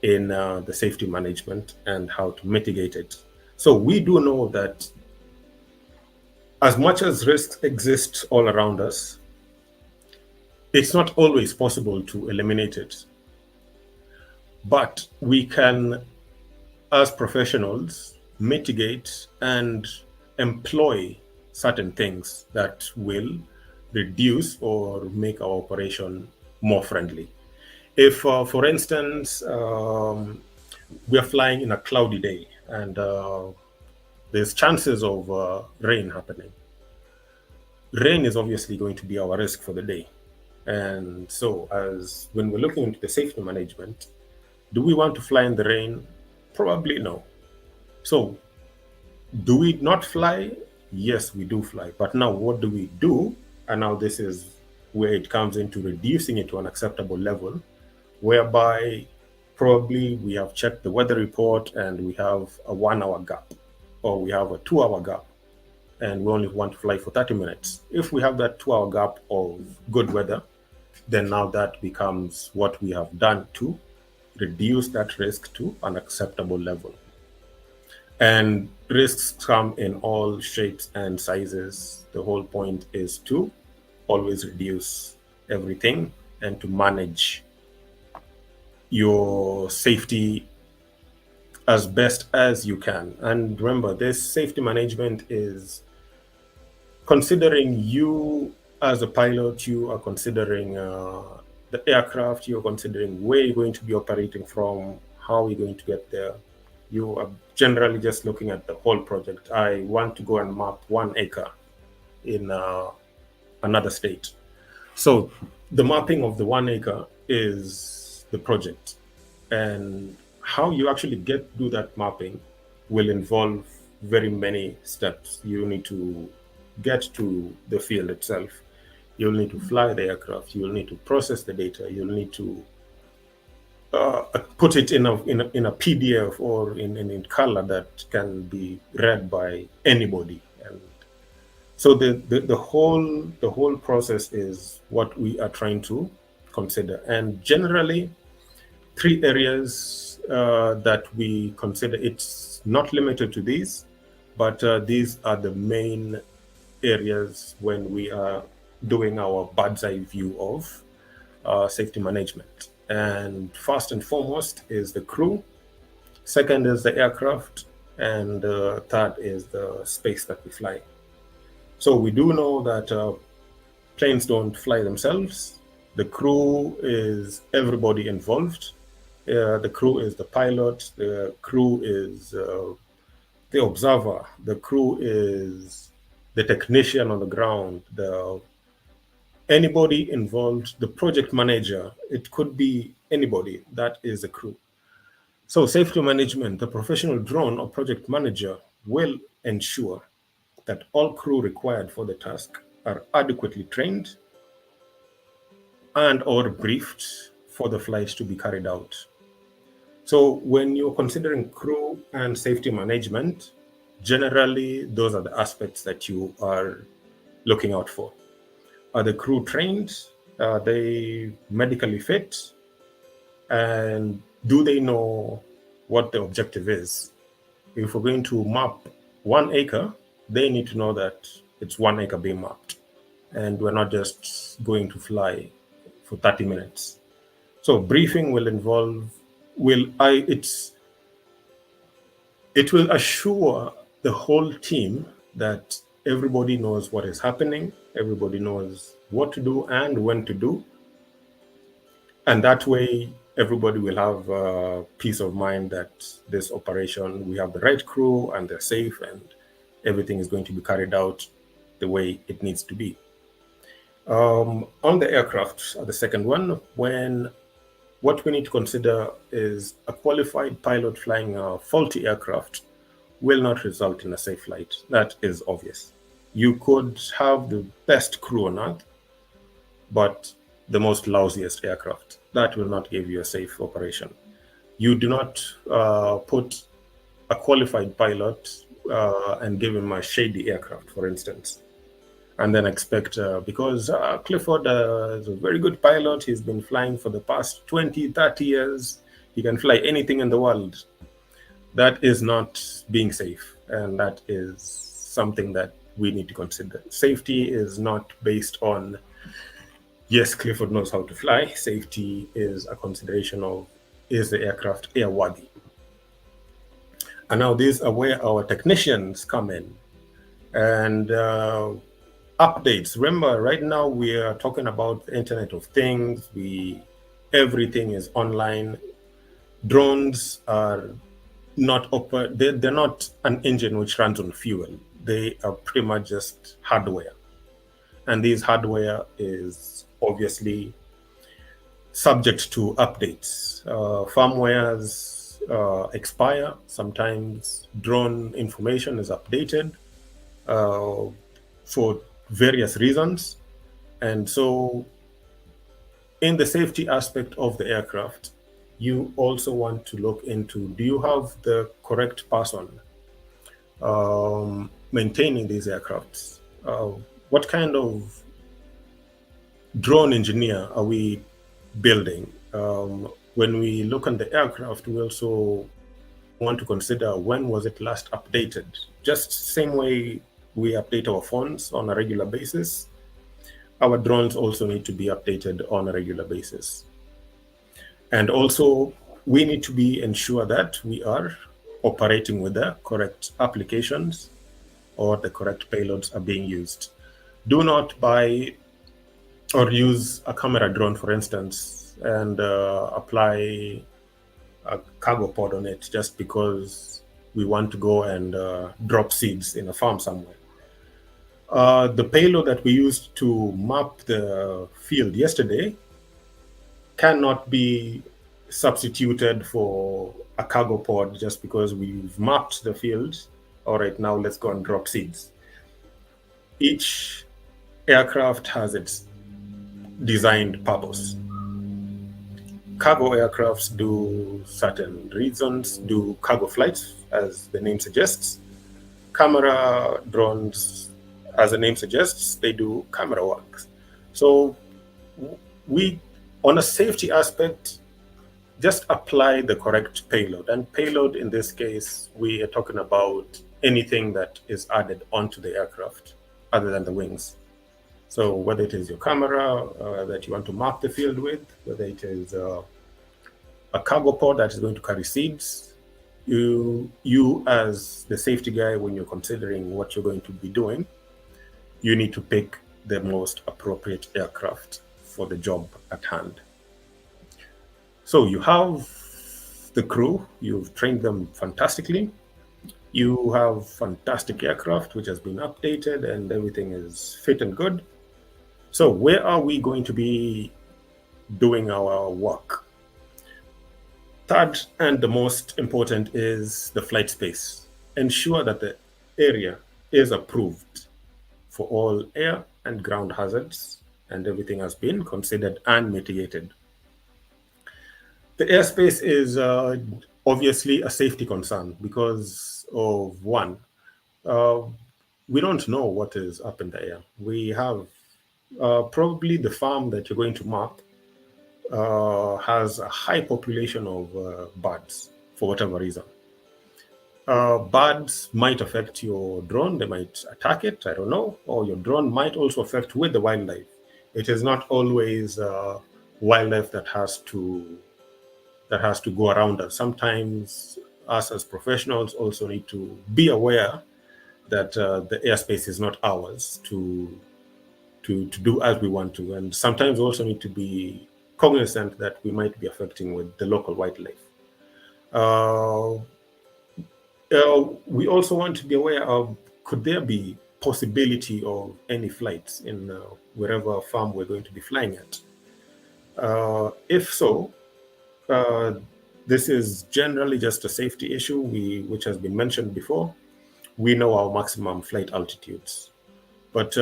in the safety management and how to mitigate it. So we do know that as much as risks exist all around us, It's not always possible to eliminate it, but we can, as professionals, mitigate and employ certain things that will reduce or make our operation more friendly. If, for instance, we are flying in a cloudy day and there's chances of rain happening, rain is obviously going to be our risk for the day. And so, as when we're looking into the safety management, do we want to fly in the rain? Probably no. So, do we not fly? Yes, we do fly. But now, what do we do? And now, this is where it comes into reducing it to an acceptable level, whereby probably we have checked the weather report and we have a 1 hour gap, or we have a 2 hour gap, and we only want to fly for 30 minutes. If we have that 2 hour gap of good weather, then now that becomes what we have done to reduce that risk to an acceptable level. And risks come in all shapes and sizes. The whole point is to always reduce everything and to manage your safety as best as you can. And remember, this safety management is considering you as a pilot, you are considering the aircraft, you're considering where you're going to be operating from, how you're going to get there. You are generally just looking at the whole project. I want to go and map 1 acre in another state. So the mapping of the 1 acre is the project. And how you actually do that mapping will involve very many steps. You need to get to the field itself. You'll need to fly the aircraft. You'll need to process the data. You'll need to put it in a PDF or in color that can be read by anybody. And so the whole process is what we are trying to consider. And generally, 3 areas that we consider. It's not limited to these, but these are the main areas when we are doing our bird's eye view of safety management. And first and foremost is the crew, second is the aircraft, and third is the space that we fly. So we do know that planes don't fly themselves. The crew is everybody involved. The crew is the pilot, the crew is the observer, the crew is the technician on the ground, anybody involved, the project manager, it could be anybody, that is a crew. So safety management, the professional drone or project manager will ensure that all crew required for the task are adequately trained and or briefed for the flight to be carried out. So when you're considering crew and safety management, generally those are the aspects that you are looking out for. Are the crew trained? Are they medically fit? And do they know what the objective is? If we're going to map 1 acre, they need to know that it's 1 acre being mapped. And we're not just going to fly for 30 minutes. So briefing will involve, it will assure the whole team that everybody knows what is happening, everybody knows what to do and when to do. And that way, everybody will have peace of mind that this operation, we have the right crew and they're safe and everything is going to be carried out the way it needs to be. On the aircraft, the second one, what we need to consider is a qualified pilot flying a faulty aircraft will not result in a safe flight. That is obvious. You could have the best crew on earth, but the most lousiest aircraft. That will not give you a safe operation. You do not put a qualified pilot and give him a shady aircraft, for instance, and then expect, because Clifford is a very good pilot, he's been flying for the past 20, 30 years, he can fly anything in the world. That is not being safe, and that is something that we need to consider. Safety is not based on Yes, Clifford knows how to fly. Safety is a consideration of, is the aircraft airworthy? And now these are where our technicians come in. And updates. Remember, right now we are talking about the Internet of Things. Everything is online. Drones are not they're not an engine which runs on fuel. They are pretty much just hardware. And this hardware is obviously subject to updates. Firmwares expire. Sometimes drone information is updated for various reasons. And so, in the safety aspect of the aircraft, you also want to look into, do you have the correct person maintaining these aircrafts? What kind of drone engineer are we building? When we look on the aircraft, we also want to consider, when was it last updated? Just same way we update our phones on a regular basis, our drones also need to be updated on a regular basis. And also, we need to be ensure that we are operating with the correct applications or the correct payloads are being used. Do not buy or use a camera drone, for instance, and apply a cargo pod on it just because we want to go and drop seeds in a farm somewhere. The payload that we used to map the field yesterday cannot be substituted for a cargo pod just because we've mapped the field. All right, now let's go and drop seeds. Each aircraft has its designed purpose. Cargo aircrafts do certain reasons, do cargo flights, as the name suggests. Camera drones, as the name suggests, they do camera work. So we, on a safety aspect, just apply the correct payload. And payload in this case, we are talking about anything that is added onto the aircraft other than the wings. So whether it is your camera that you want to map the field with, whether it is a cargo pod that is going to carry seeds, you as the safety guy, when you're considering what you're going to be doing, you need to pick the most appropriate aircraft for the job at hand. So you have the crew, you've trained them fantastically. You have fantastic aircraft, which has been updated and everything is fit and good. So where are we going to be doing our work? Third, and the most important, is the flight space. Ensure that the area is approved for all air and ground hazards, and everything has been considered and mitigated. The airspace is obviously a safety concern because of one, we don't know what is up in the air. We have probably the farm that you're going to map has a high population of birds for whatever reason. Birds might affect your drone, they might attack it, I don't know, or your drone might also affect with the wildlife. It is not always wildlife that has to go around us. Sometimes us as professionals also need to be aware that the airspace is not ours to do as we want to, and sometimes also need to be cognizant that we might be affecting with the local wildlife. We also want to be aware of, could there be possibility of any flights in wherever farm we're going to be flying at? If so, this is generally just a safety issue, which has been mentioned before. We know our maximum flight altitudes. But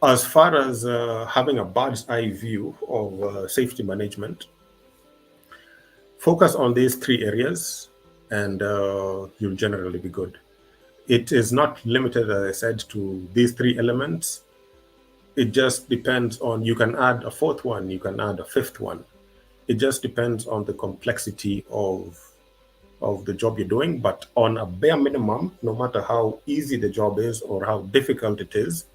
as far as having a bird's eye view of safety management, focus on these three areas and you'll generally be good. It is not limited, as I said, to these three elements. It just depends on, you can add a fourth one, you can add a fifth one. It just depends on the complexity of the job you're doing. But on a bare minimum, no matter how easy the job is or how difficult it is,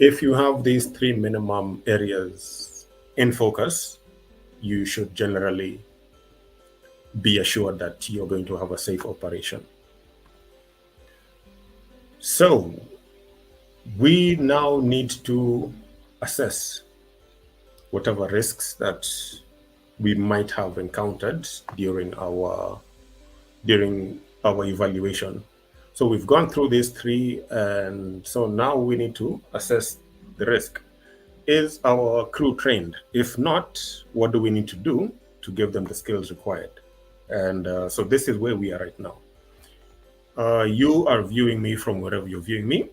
If you have these 3 minimum areas in focus, you should generally be assured that you're going to have a safe operation. So we now need to assess whatever risks that we might have encountered during our evaluation. So we've gone through these 3, and so now we need to assess the risk. Is our crew trained? If not, what do we need to do to give them the skills required? And so this is where we are right now. You are viewing me from wherever you're viewing me.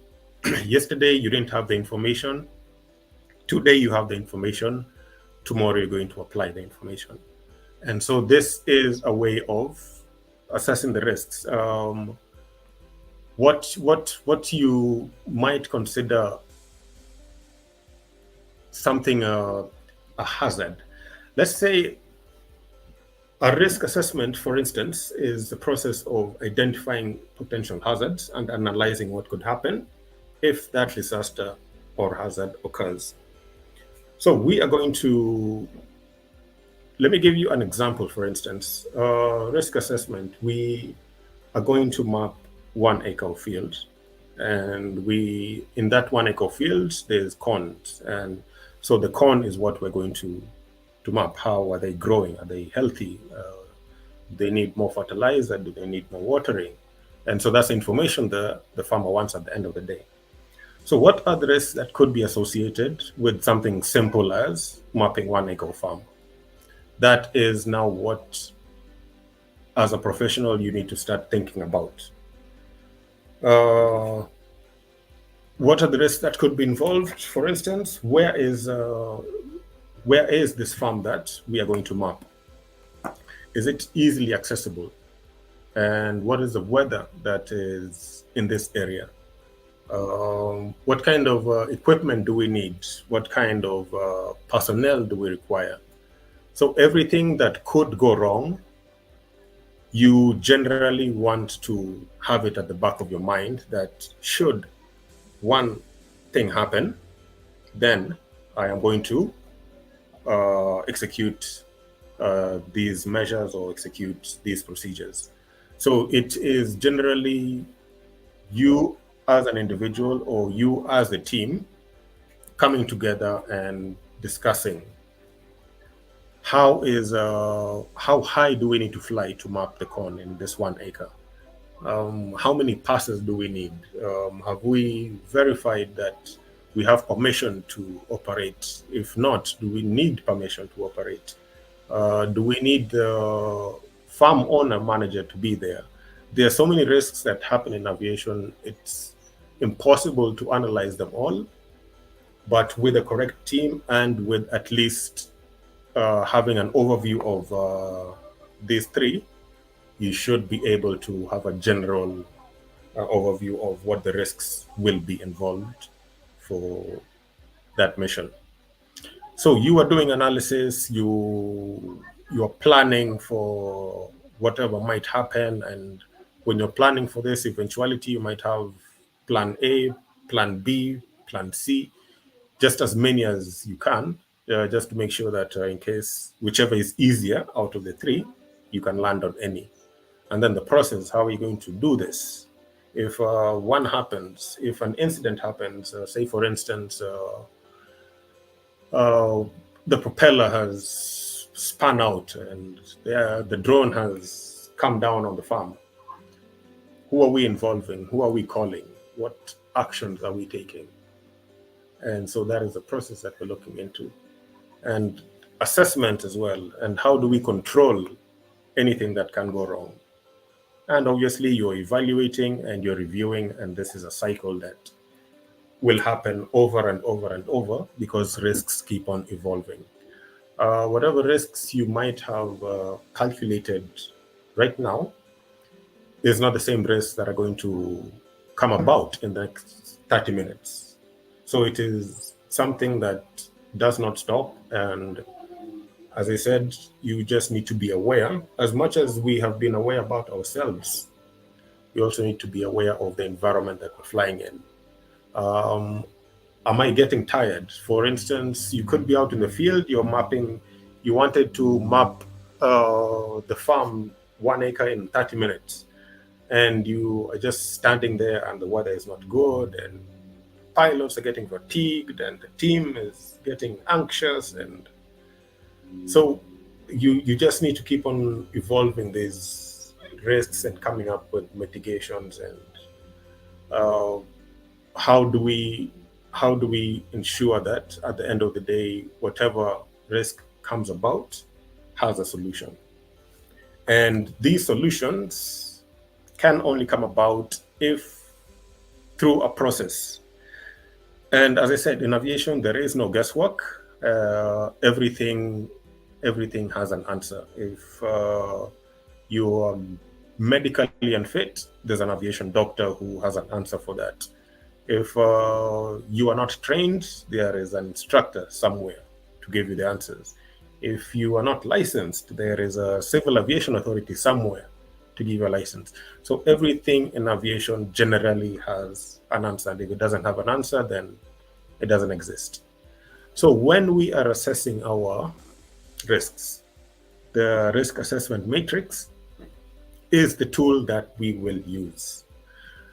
Yesterday, you didn't have the information. Today, you have the information. Tomorrow, you're going to apply the information. And so this is a way of assessing the risks. What you might consider something a hazard. Let's say a risk assessment, for instance, is the process of identifying potential hazards and analyzing what could happen if that disaster or hazard occurs. So we are going to, let me give you an example, for instance. Risk assessment, we are going to map 1 acre of field. And in that 1 acre field, there's corns. And so the corn is what we're going to map. How are they growing? Are they healthy? Do they need more fertilizer? Do they need more watering? And so that's information the farmer wants at the end of the day. So what are the risks that could be associated with something simple as mapping 1 acre farm? That is now what, as a professional, you need to start thinking about. What are the risks that could be involved? For instance, where is this farm that we are going to map? Is it easily accessible? And what is the weather that is in this area? What kind of equipment do we need? What kind of personnel do we require? So everything that could go wrong, you generally want to have it at the back of your mind that should one thing happen, then I am going to execute these measures or execute these procedures. So it is generally you as an individual or you as a team coming together and discussing how high do we need to fly to map the corn in this 1 acre? How many passes do we need? Have we verified that we have permission to operate? If not, do we need permission to operate? Do we need the farm owner manager to be there? There are so many risks that happen in aviation. It's impossible to analyze them all, but with the correct team and with at least having an overview of these 3, you should be able to have a general overview of what the risks will be involved for that mission. So you are doing analysis, you are planning for whatever might happen, and when you're planning for this eventuality, you might have plan A, plan B, plan C, just as many as you can, just to make sure that in case whichever is easier out of the 3, you can land on any. And then the process, how are you going to do this? If one happens, if an incident happens, say for instance, the propeller has spun out and the drone has come down on the farm, who are we involving? Who are we calling? What actions are we taking? And so that is the process that we're looking into. And assessment as well, and how do we control anything that can go wrong? And obviously you're evaluating and you're reviewing, and this is a cycle that will happen over and over and over because risks keep on evolving. Whatever risks you might have calculated right now is not the same risks that are going to come about in the next 30 minutes. So it is something that does not stop. And as I said, you just need to be aware. As much as we have been aware about ourselves, we also need to be aware of the environment that we're flying in. am I getting tired? For instance, you could be out in the field, you're mapping, you wanted to map the farm 1 acre in 30 minutes, and you are just standing there and the weather is not good, and pilots are getting fatigued and the team is getting anxious, and so you just need to keep on evolving these risks and coming up with mitigations, and uh, how do we ensure that at the end of the day, whatever risk comes about has a solution. And these solutions can only come about if through a process. And as I said, in aviation, there is no guesswork. Everything has an answer. If you are medically unfit, there's an aviation doctor who has an answer for that. If you are not trained, there is an instructor somewhere to give you the answers. If you are not licensed, there is a civil aviation authority somewhere to give you a license. So everything in aviation generally has an answer. And if it doesn't have an answer, then it doesn't exist. So when we are assessing our risks, the risk assessment matrix is the tool that we will use.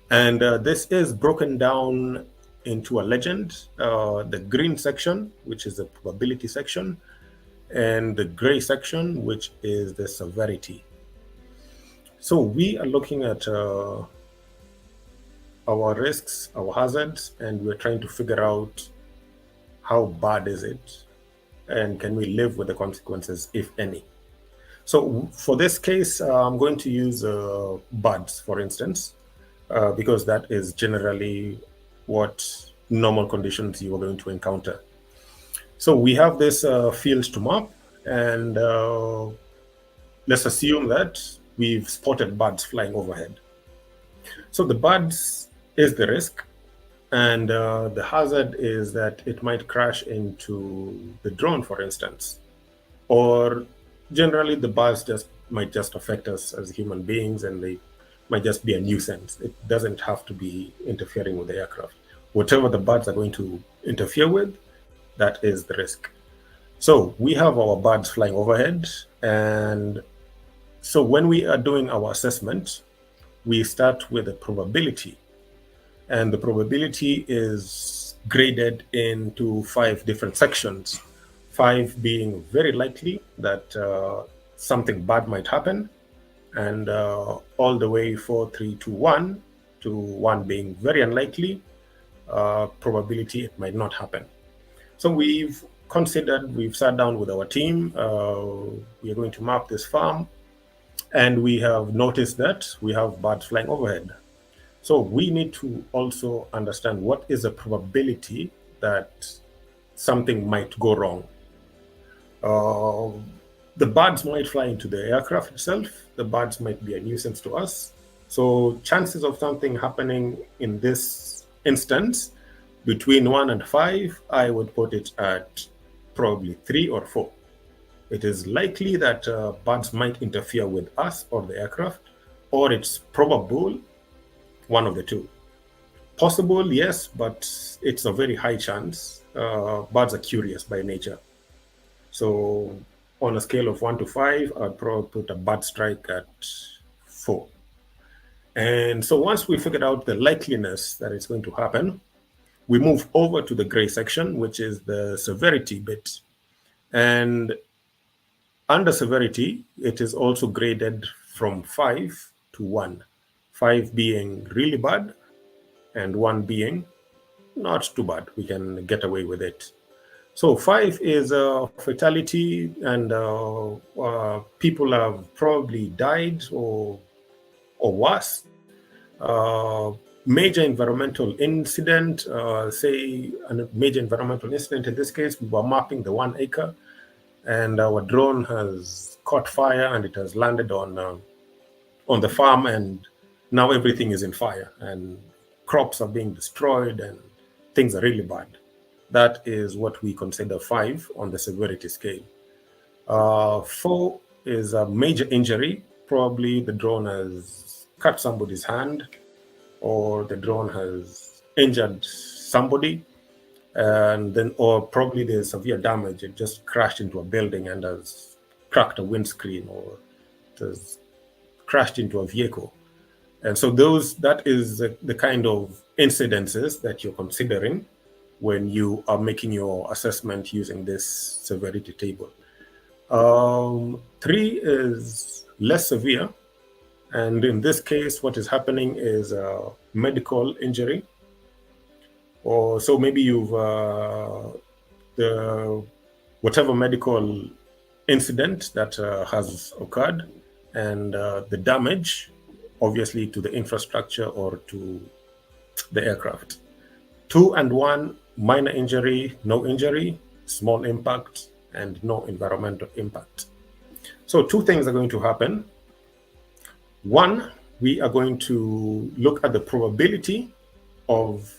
And this is broken down into a legend, the green section, which is the probability section, and the gray section, which is the severity. So we are looking at our risks, our hazards, and we're trying to figure out how bad is it, and can we live with the consequences, if any. So for this case, I'm going to use buds, for instance, because that is generally what normal conditions you are going to encounter. So we have this field to map, and let's assume that we've spotted birds flying overhead. So the birds is the risk, and the hazard is that it might crash into the drone, for instance, or generally the birds might just affect us as human beings, and they might just be a nuisance. It doesn't have to be interfering with the aircraft. Whatever the birds are going to interfere with, that is the risk. So we have our birds flying overhead, and so when we are doing our assessment, we start with a probability, and the probability is graded into 5 different sections, 5 being very likely that something bad might happen, and all the way 4, 3, 2, 1 to 1 being very unlikely, probability it might not happen. So we've sat down with our team, we are going to map this farm, and we have noticed that we have birds flying overhead. So we need to also understand what is the probability that something might go wrong. The birds might fly into the aircraft itself. The birds might be a nuisance to us. So chances of something happening in this instance between 1 and 5, I would put it at probably 3 or 4. It is likely that birds might interfere with us or the aircraft, or it's probable, one of the two. Possible, yes, but it's a very high chance. Birds are curious by nature. So on a scale of 1 to 5, I'd probably put a bird strike at 4. And so once we figured out the likeliness that it's going to happen, we move over to the gray section, which is the severity bit. And under severity, it is also graded from 5 to 1. 5 being really bad, and 1 being not too bad. We can get away with it. So 5 is a fatality, and people have probably died or worse. Major environmental incident, say a major environmental incident. In this case, we were mapping the 1 acre, and our drone has caught fire, and it has landed on the farm, and now everything is in fire, and crops are being destroyed, and things are really bad. That is what we consider 5 on the severity scale. 4 is a major injury. Probably the drone has cut somebody's hand, or the drone has injured somebody. and then, or probably there's severe damage. It just crashed into a building and has cracked a windscreen, or it has crashed into a vehicle. And so that is the kind of incidences that you're considering when you are making your assessment using this severity table. 3 is less severe. And in this case, what is happening is a medical injury. Or so maybe you've, whatever medical incident that has occurred, and the damage, obviously, to the infrastructure or to the aircraft. 2 and 1, minor injury, no injury, small impact, and no environmental impact. So 2 things are going to happen. 1, we are going to look at the probability of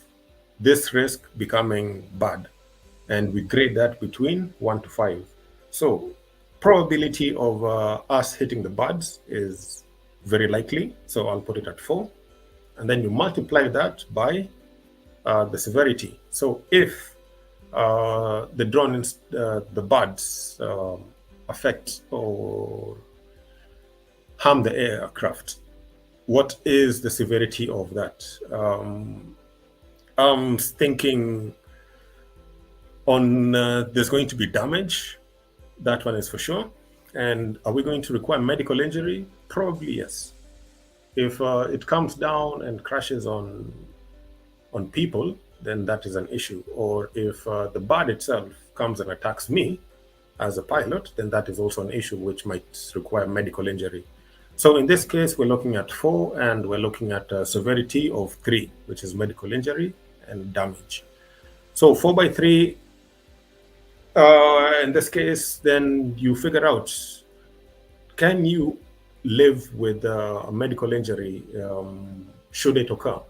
this risk becoming bad, and we grade that between 1 to 5. So probability of us hitting the buds is very likely, so I'll put it at 4, and then you multiply that by the severity. So if the drone, the buds affect or harm the aircraft, what is the severity of that? I'm thinking on there's going to be damage. That one is for sure. And are we going to require medical injury? Probably yes. If it comes down and crashes on people, then that is an issue. Or if the bird itself comes and attacks me as a pilot, then that is also an issue which might require medical injury. So in this case, we're looking at 4, and we're looking at a severity of 3, which is medical injury and damage. So 4 by 3, in this case, then you figure out, can you live with a medical injury should it occur?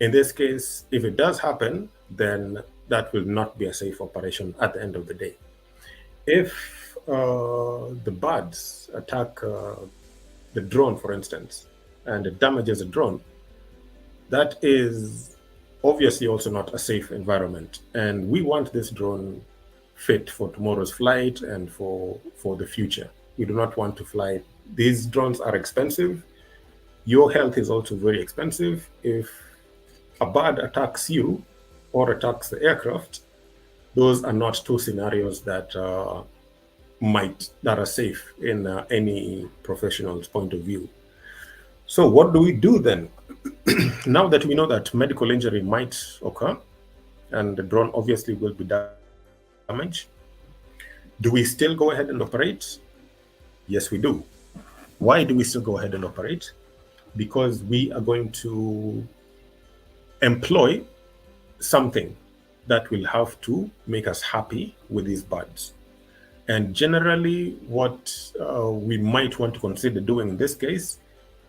In this case, if it does happen, then that will not be a safe operation at the end of the day. If the birds attack the drone, for instance, and it damages the drone, that is obviously also not a safe environment. And we want this drone fit for tomorrow's flight and for the future. We do not want to fly. These drones are expensive. Your health is also very expensive. If a bird attacks you or attacks the aircraft, those are not 2 scenarios that are safe in any professional's point of view. So what do we do then? Now that we know that medical injury might occur and the drone obviously will be damaged, do we still go ahead and operate? Yes, we do. Why do we still go ahead and operate? Because we are going to employ something that will have to make us happy with these birds. And generally, what we might want to consider doing in this case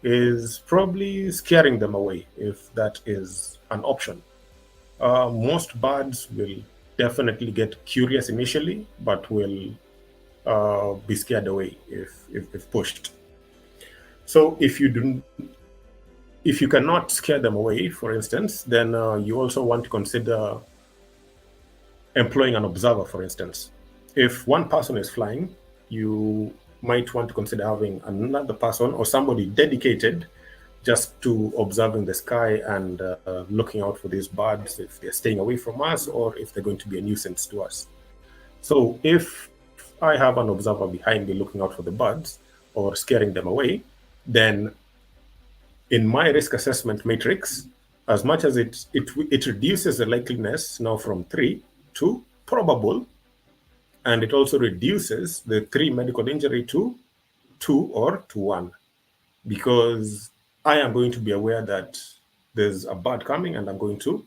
is probably scaring them away, if that is an option. Most birds will definitely get curious initially, but will be scared away if pushed. So if you cannot scare them away, for instance, then you also want to consider employing an observer, for instance. If one person is flying, you might want to consider having another person or somebody dedicated just to observing the sky and looking out for these birds, if they're staying away from us or if they're going to be a nuisance to us. So if I have an observer behind me looking out for the birds or scaring them away, then in my risk assessment matrix, as much as it reduces the likeliness now from 3 to probable, and it also reduces the 3 medical injury to 2 or to 1, because I am going to be aware that there's a bird coming and I'm going to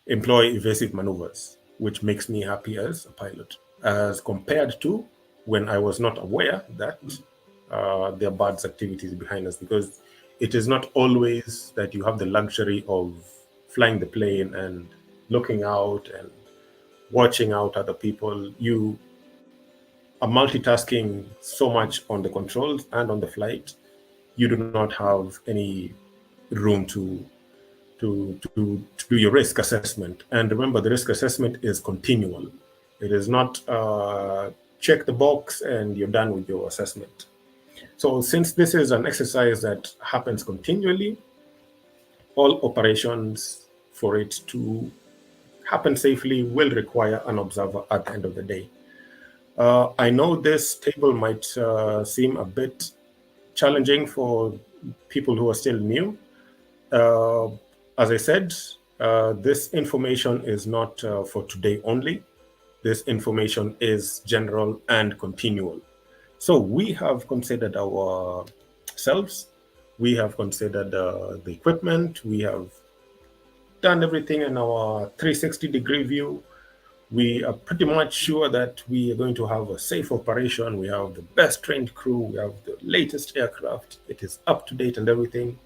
employ evasive maneuvers, which makes me happy as a pilot, as compared to when I was not aware that there are birds activities behind us, because it is not always that you have the luxury of flying the plane and looking out and watching out other people. You are multitasking so much on the controls and on the flight. You do not have any room to to do your risk assessment. And remember, the risk assessment is continual. It is not check the box and you're done with your assessment. So since this is an exercise that happens continually, all operations for it to happen safely will require an observer at the end of the day. I know this table might seem a bit challenging for people who are still new. As I said, this information is not for today only. This information is general and continual. So we have considered ourselves, we have considered the equipment, we have done everything in our 360-degree view. We are pretty much sure that we are going to have a safe operation. We have the best trained crew, we have the latest aircraft, it is up to date and everything.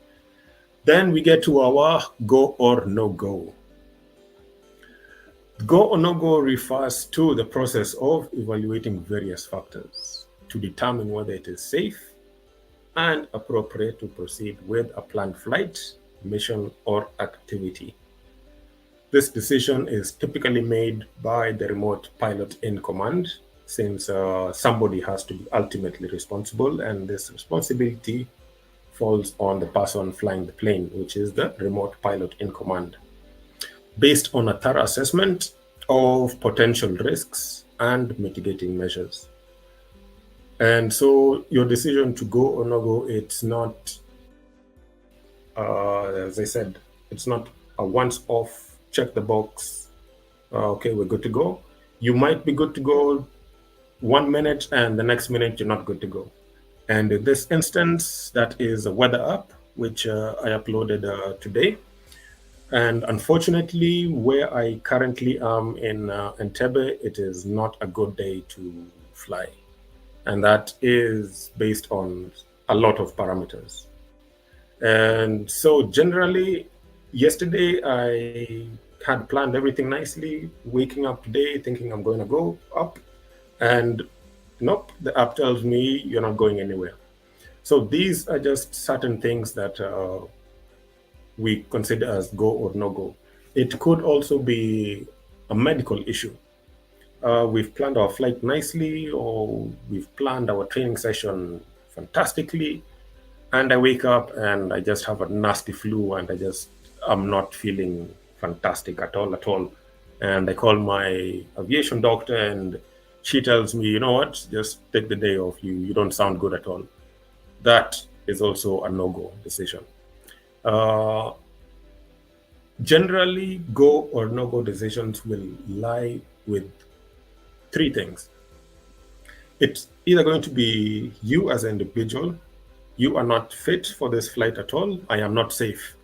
Then we get to our go or no go. Go or no go refers to the process of evaluating various factors to determine whether it is safe and appropriate to proceed with a planned flight, mission, or activity. This decision is typically made by the remote pilot in command, since somebody has to be ultimately responsible, and this responsibility falls on the person flying the plane, which is the remote pilot in command, based on a thorough assessment of potential risks and mitigating measures. And so your decision to go or no go, it's not, as I said, it's not a once-off, check the box, okay, we're good to go. You might be good to go 1 minute and the next minute you're not good to go. And in this instance, that is a weather app, which I uploaded today. And unfortunately, where I currently am in Entebbe, it is not a good day to fly. And that is based on a lot of parameters. And so generally, yesterday I had planned everything nicely, waking up today thinking I'm going to go up, and nope, the app tells me you're not going anywhere. So these are just certain things that we consider as go or no go. It could also be a medical issue. We've planned our flight nicely, or we've planned our training session fantastically, and I wake up and I just have a nasty flu and I'm not feeling fantastic at all. And I call my aviation doctor and she tells me, you know what, just take the day off, you don't sound good at all. That is also a no-go decision. Generally, go or no-go decisions will lie with three things. It's either going to be you as an individual, you are not fit for this flight at all, I am not safe.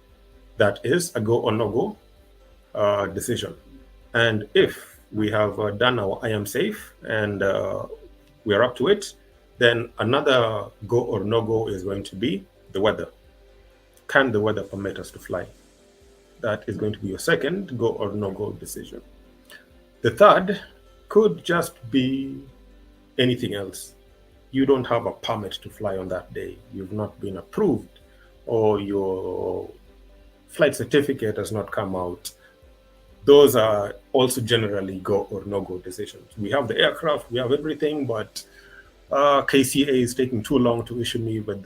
That is a go or no-go decision. And if we have done our I am safe and we are up to it, then another go or no-go is going to be the weather. Can the weather permit us to fly? That is going to be your second go or no-go decision. The third could just be anything else. You don't have a permit to fly on that day. You've not been approved, or your flight certificate has not come out. Those are also generally go or no-go decisions. We have the aircraft, we have everything, but KCA is taking too long to issue me with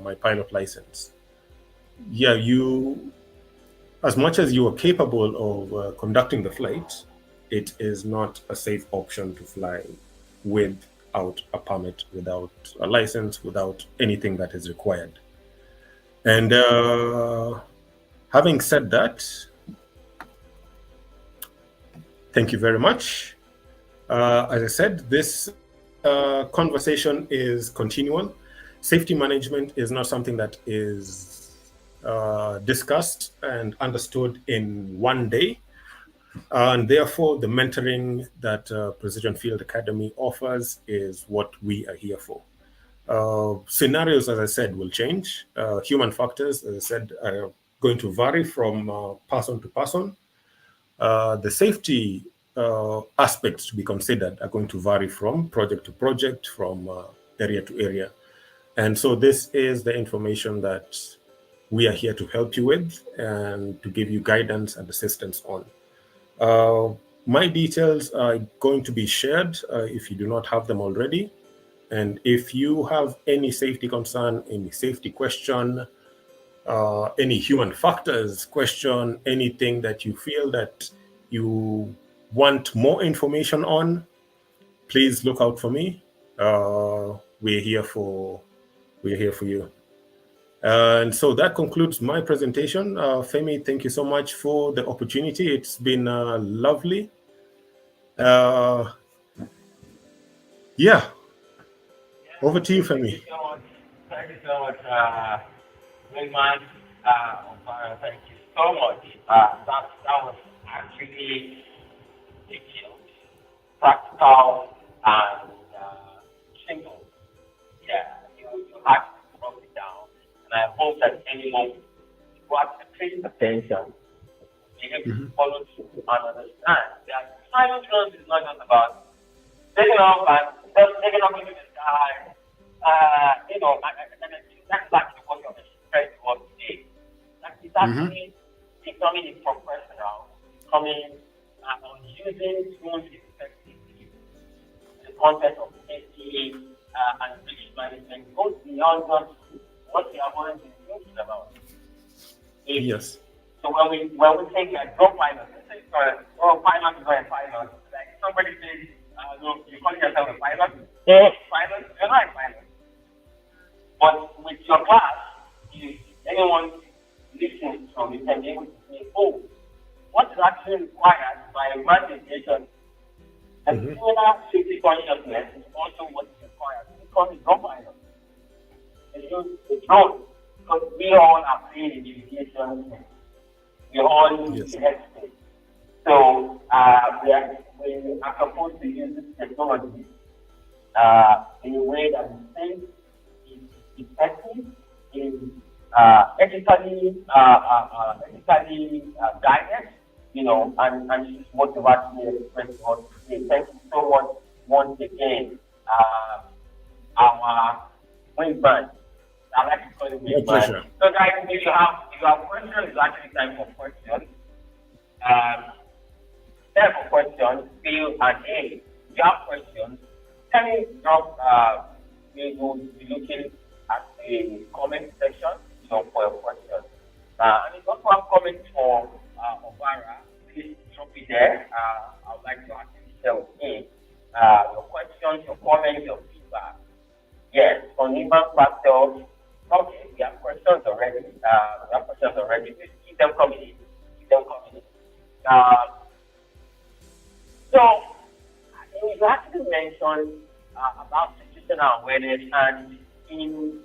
my pilot license. Yeah, as much as you are capable of conducting the flight, it is not a safe option to fly without a permit, without a license, without anything that is required. And having said that, thank you very much. As I said, this conversation is continual. Safety management is not something that is discussed and understood in one day. And therefore, the mentoring that Precision Field Academy offers is what we are here for. Scenarios, as I said, will change. Human factors, as I said, are going to vary from person to person. The safety aspects to be considered are going to vary from project to project, from area to area. And so this is the information that we are here to help you with and to give you guidance and assistance on. My details are going to be shared if you do not have them already. And if you have any safety concern, any safety question, any human factors question, anything that you feel that you want more information on, please look out for me. We're here for you. And so that concludes my presentation. Femi, thank you so much for the opportunity. It's been lovely. Yeah. Over to you, Femi. Thank you so much, Raymond. Obara, thank you so much. That was actually detailed, practical, and simple. Yeah, you had to broke it down, and I hope that anyone who has paid attention be able to follow through and understand that silent runs is not just about taking off and just taking off into the sky. And that's actually what you're expressing to us today. That is actually becoming a professional, coming on using tools effectively. The concept of safety and risk management goes beyond just what we have already been thinking about. Yes. So when we say we are drone pilots, pilot is not a pilot. Like somebody says, you call yourself a pilot? Pilot? You're not a pilot. But with your class, anyone listening from you can be able to say, oh, what is actually required by mass aviation? And similar safety consciousness is also what is required to become a drone pilot. And use the drone, because we all are playing in the aviation. We all use the headspace. So we are supposed to use this technology in a way that is safe, is effective, is ethically guided, and this is what you've actually expressed to us today. Thank you so much once again. Our wingman. I like to call it wingman. So guys, if you have questions, it's actually time for questions. Time for questions, Bill and A. If you have questions, can you drop, we will be looking at the comment section, for your questions. And if you also have comments for Obara, please drop it there. I would like to actually share with him your questions, your comments, your feedback. Yes, on human factors. Okay, we have questions already. Please keep them coming in. So, you actually mentioned about situational awareness, and in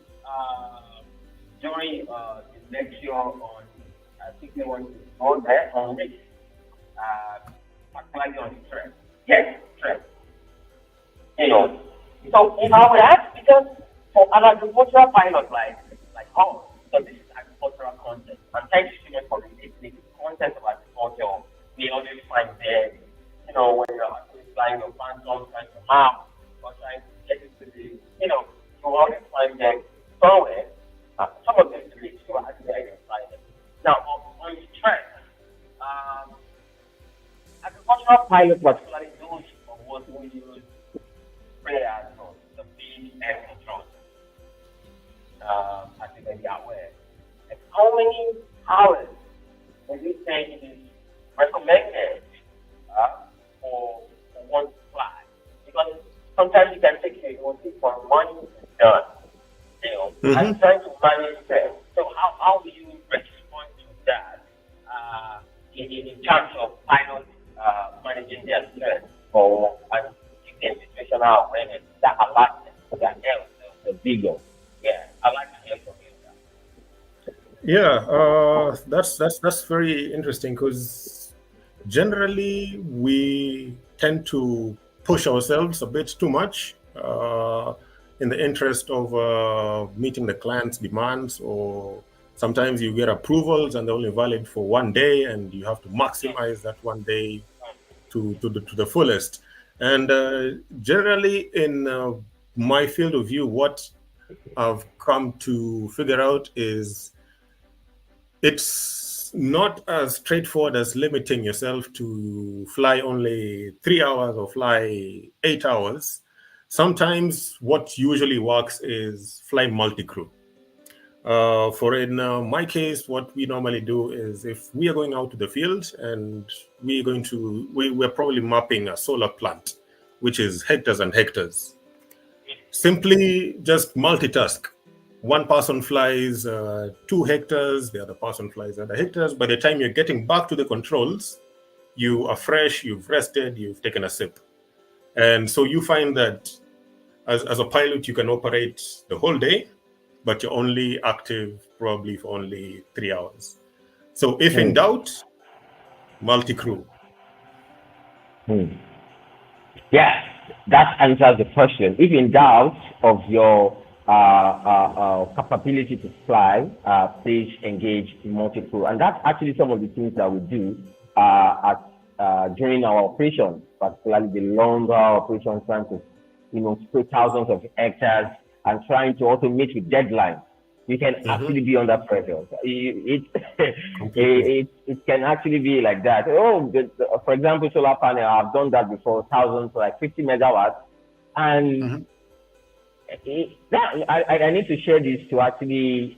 during the lecture on, I think we want to go there on risk, particularly on stress. Yes, stress. So if I would ask, because for an agricultural pilot like us, so this is agricultural content, and thanks so much for the content of agriculture. We always find there, when you're actually flying your phantom, trying to map, or trying to get into the, you always find them somewhere. Some of them really do actually identify them. Now, on stress, agricultural pilots, particularly those of us who use sprayers or the big air control, as you may be aware, and how many hours would you say it is recommended for one to fly? Because sometimes it can take you for money done, and trying to manage stress. So how do you respond to that in terms of pilots managing their stress or and keeping situational awareness that alertness to their health, the vigor? Yeah, I'd like to hear from you. Yeah, that's very interesting, because generally we tend to push ourselves a bit too much in the interest of meeting the client's demands, or sometimes you get approvals and they're only valid for one day, and you have to maximize that one day to the fullest. And generally in my field of view, what I've come to figure out is it's not as straightforward as limiting yourself to fly only 3 hours or fly 8 hours. Sometimes what usually works is fly multi-crew. For in my case, what we normally do is if we are going out to the field and we're probably mapping a solar plant, which is hectares and hectares. Simply just multitask. One person flies 2 hectares, the other person flies other hectares. By the time you're getting back to the controls, you are fresh, you've rested, you've taken a sip. And so you find that as a pilot, you can operate the whole day, but you're only active probably for only 3 hours. So if in doubt, multi-crew. Yeah, that answers the question. If in doubt of your capability to fly, please engage multi-crew. And that's actually some of the things that we do during our operations, particularly the longer operations, trying to spray thousands of hectares and trying to also meet with deadlines. You can actually be under pressure. It can actually be like that. For example, solar panel, I've done that before, thousands, like 50 megawatts. And I need to share this to actually,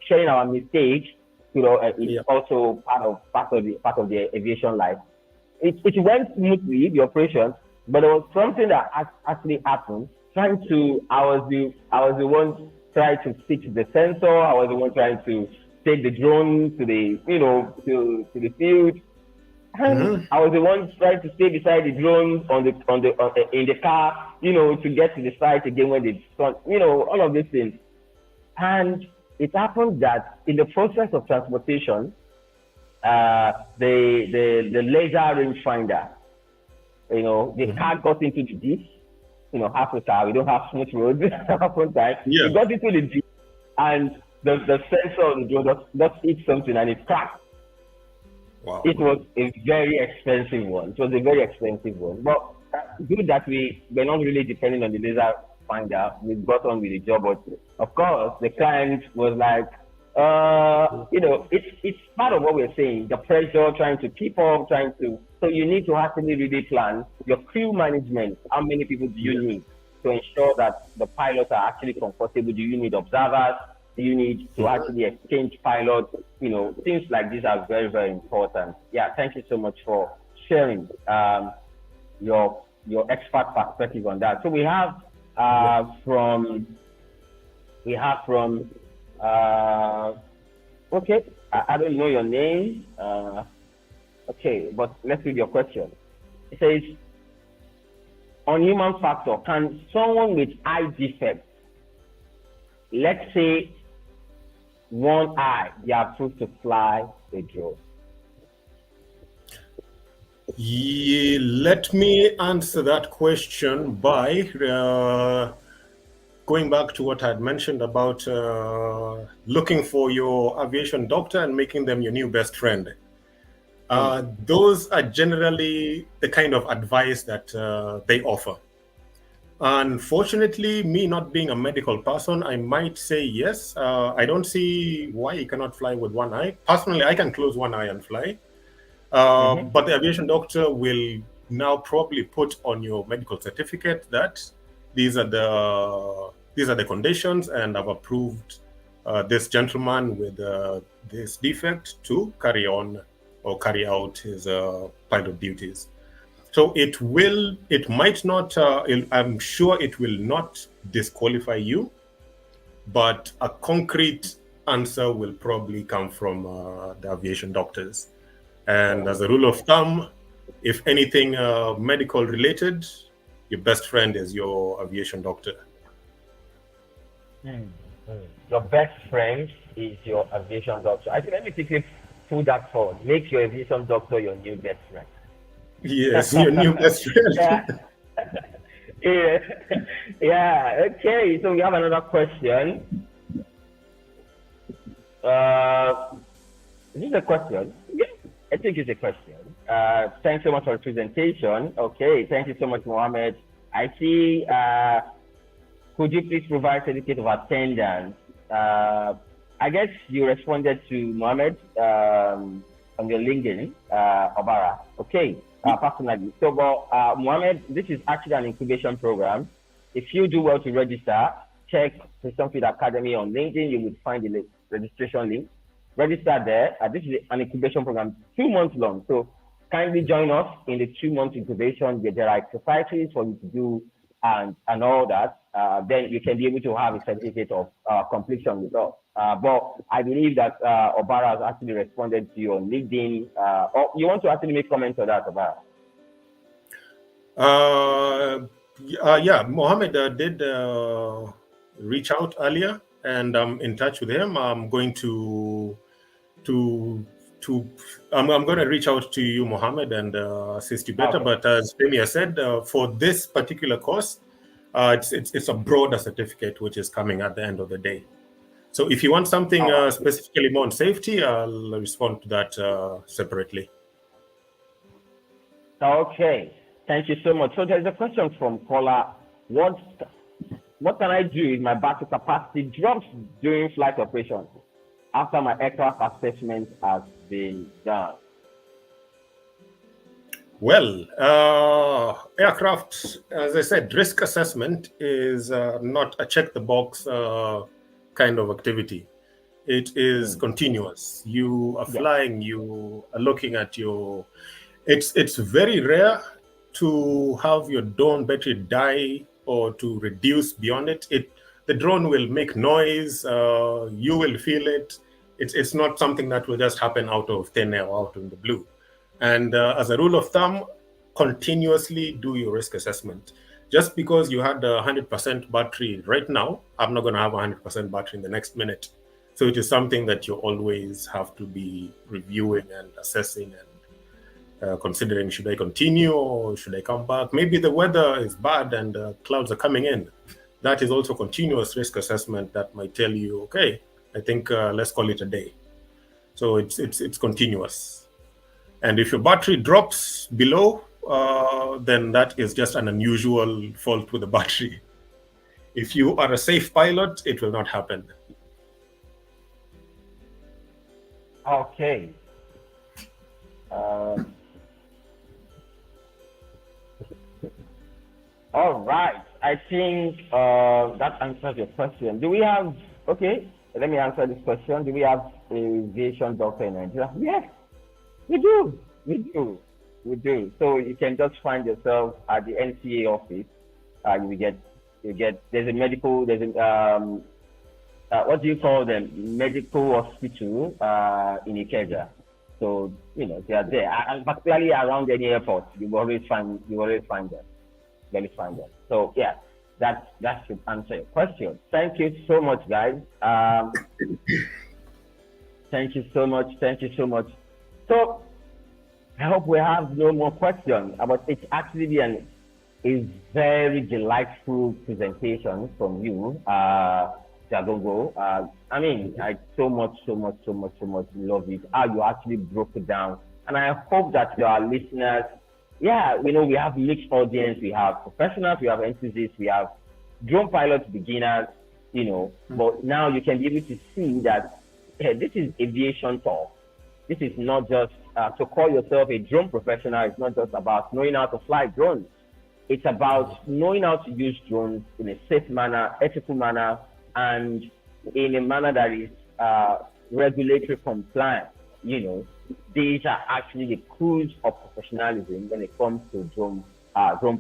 sharing our mistakes, it's also part of the aviation life. It went smoothly, the operations, but there was something that actually happened. I was the one trying to fix the sensor. I was the one trying to take the drone to the to the field. And I was the one trying to stay beside the drone in the car, to get to the site again when they start, all of these things. And it happened that in the process of transportation, the laser rangefinder, the car got into the ditch. Africa, we don't have smooth roads sometimes. Yeah. We got into the ditch, and the sensor on the drone just hit something and it cracked. Wow. It was a very expensive one. But good that we're not really depending on the laser finder. We got on with the job. But of course, the client was like, it's part of what we're saying. The pressure, trying to keep up, so you need to actually really plan your crew management. How many people do you need to ensure that the pilots are actually comfortable? Do you need observers? Do you need to actually exchange pilots? Things like these are very, very important. Yeah, thank you so much for sharing your expert perspective on that. So we have okay, I don't know your name. Okay, but let's read your question. It says, on human factor, can someone with eye defect, let's say one eye, be approved to fly a drone? Yeah, let me answer that question by going back to what I had mentioned about looking for your aviation doctor and making them your new best friend. Those are generally the kind of advice that they offer. Unfortunately, me not being a medical person, I might say yes. I don't see why you cannot fly with one eye. Personally, I can close one eye and fly. But the aviation doctor will now probably put on your medical certificate that these are the conditions, and I've approved this gentleman with this defect to carry on or carry out his pilot duties. So it might not, I'm sure it will not disqualify you, but a concrete answer will probably come from the aviation doctors. And as a rule of thumb, if anything medical related, your best friend is your aviation doctor. Your best friend is your aviation doctor. I think let me quickly pull that forward. Make your aviation doctor your new best friend. Yes, your new best friend. Yeah. Okay, so we have another question. Is this a question? Yeah, I think it's a question. Thanks so much for the presentation. Okay, thank you so much, Mohammed. I see. Could you please provide certificate of attendance I guess you responded to Mohammed on your LinkedIn, Obara. Okay, personally. So, but Mohammed, this is actually an incubation program. If you do well to register, check Precision Field Academy on LinkedIn. You would find the registration link. Register there. This is an incubation program, 2 months long. So kindly join us in the 2 month incubation. There are exercises for you to do and all that. Then you can be able to have a certificate of completion with us. But I believe that Obara has actually responded to you on LinkedIn. Or you want to actually make comments on that, Obara? Yeah, Mohammed did reach out earlier, and I'm in touch with him. I'm going to I'm going to reach out to you, Mohammed, and assist you better. Okay. But as Femi said, for this particular course, it's a broader certificate which is coming at the end of the day. So if you want something specifically more on safety, I'll respond to that separately. Okay, thank you so much. So there's a question from caller. What can I do if my battery capacity drops during flight operations after my aircraft assessment has been done? Well, aircraft, as I said, risk assessment is not a check the box kind of activity. It is continuous. You are flying, you are looking at your... It's very rare to have your drone battery die or to reduce beyond it. The drone will make noise, you will feel it. It's not something that will just happen out of thin air, out in the blue. And as a rule of thumb, continuously do your risk assessment. Just because you had 100% battery right now, I'm not going to have 100% battery in the next minute. So it is something that you always have to be reviewing and assessing and considering, should I continue or should I come back? Maybe the weather is bad and clouds are coming in. That is also continuous risk assessment that might tell you, okay, I think let's call it a day. So it's continuous. And if your battery drops below, then that is just an unusual fault with the battery. If you are a safe pilot, it will not happen. Okay. All right. I think that answers your question. Do we have... Okay, let me answer this question. Do we have aviation doctor in Nigeria? Yes, we do. We do. So you can just find yourself at the NCA office. You get. There's a medical. There's a what do you call them? Medical hospital in Ikeja. So they are there, and particularly around any airport, you will always find them. So yeah, that should answer your question. Thank you so much, guys. Thank you so much. So I hope we have no more questions. But it's actually been a very delightful presentation from you, Jagongo. I mean, I so much love it. How you actually broke it down. And I hope that your listeners, we have mixed audience. We have professionals, we have enthusiasts, we have drone pilots, beginners, but now you can be able to see that this is aviation talk. This is not just to call yourself a drone professional. It's not just about knowing how to fly drones. It's about knowing how to use drones in a safe manner, ethical manner, and in a manner that is regulatory compliant. These are actually the clues of professionalism when it comes to drone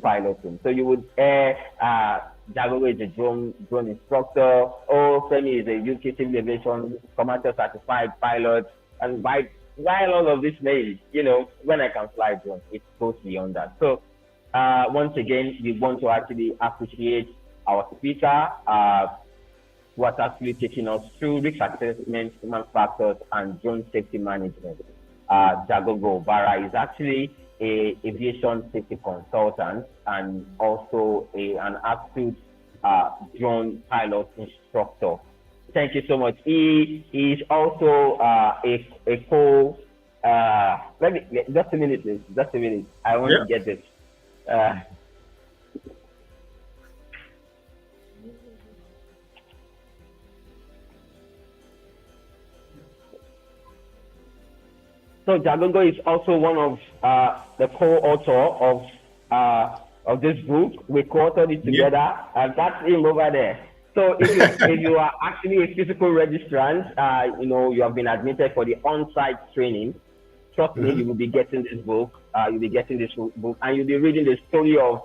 piloting. So you would Jagongo is a drone instructor. Femi is a UK civil aviation commercial certified pilot. And while all of this may, when I can fly drones, it goes beyond that. So once again, we want to actually appreciate our speaker, who has actually taken us through risk assessment, human factors, and drone safety management. Jagongo Obara is actually an aviation safety consultant and also an astute drone pilot instructor. Thank you so much. He is also a co. Let me just a minute, please. Just a minute. I want to get this. So Jagongo is also one of the co-author of this book. We co-authored it together, and that's him over there. So if you are actually a physical registrant, you have been admitted for the on-site training. Trust me, you will be getting this book. You'll be getting this book, and you'll be reading the story of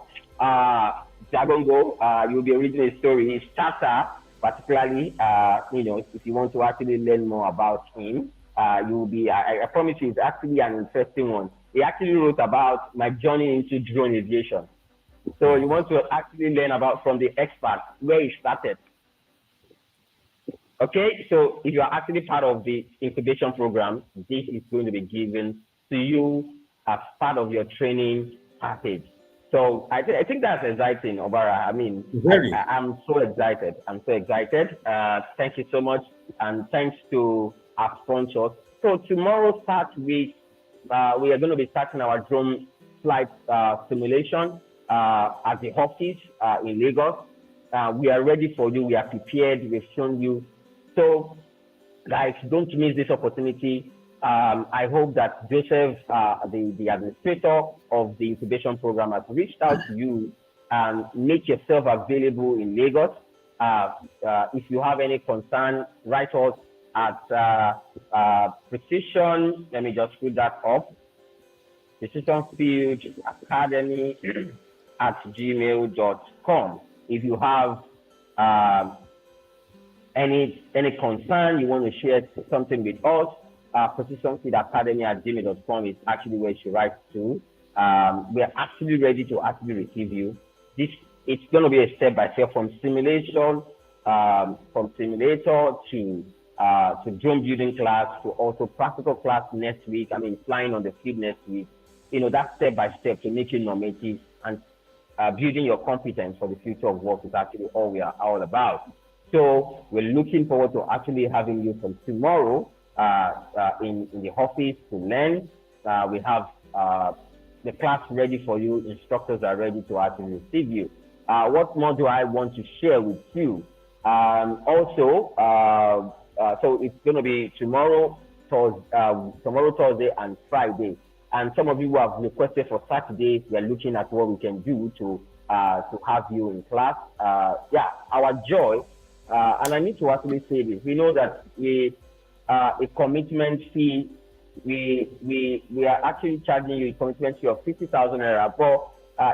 Jagongo. You'll be reading a story, his chapter, particularly. If you want to actually learn more about him. You will be, I promise you, it's actually an interesting one. He actually wrote about my journey into drone aviation. So you want to actually learn about from the expert, where he started. Okay, so if you are actually part of the incubation program, this is going to be given to you as part of your training package. So I think that's exciting, Obara. I mean, I'm so excited. I'm so excited. Thank you so much. And thanks to our sponsors. So tomorrow starts with, we are going to be starting our drone flight simulation at the office in Lagos. We are ready for you. We are prepared. We've shown you. So guys, don't miss this opportunity. I hope that Joseph, the administrator of the incubation program, has reached out to you and make yourself available in Lagos. If you have any concern, write us at Precision. Let me just put that up. Precision Field Academy at gmail.com. If you have any concern, you want to share something with us, Precision Field Academy at gmail.com is actually where you write to. We are actually ready to actually receive you. It's going to be a step-by-step from simulation, from simulator to drone building class, to also practical class next week. I mean, flying on the field next week. That step by step to make you normative and building your competence for the future of work is actually all we are all about. So we're looking forward to actually having you from tomorrow in the office to learn. We have the class ready for you. Instructors are ready to actually receive you. What more do I want to share with you? So it's going to be tomorrow, Thursday, and Friday. And some of you who have requested for Saturday, we are looking at what we can do to have you in class. Our joy, and I need to actually say this. We know that a commitment fee. We are actually charging you a commitment fee of 50,000 naira, but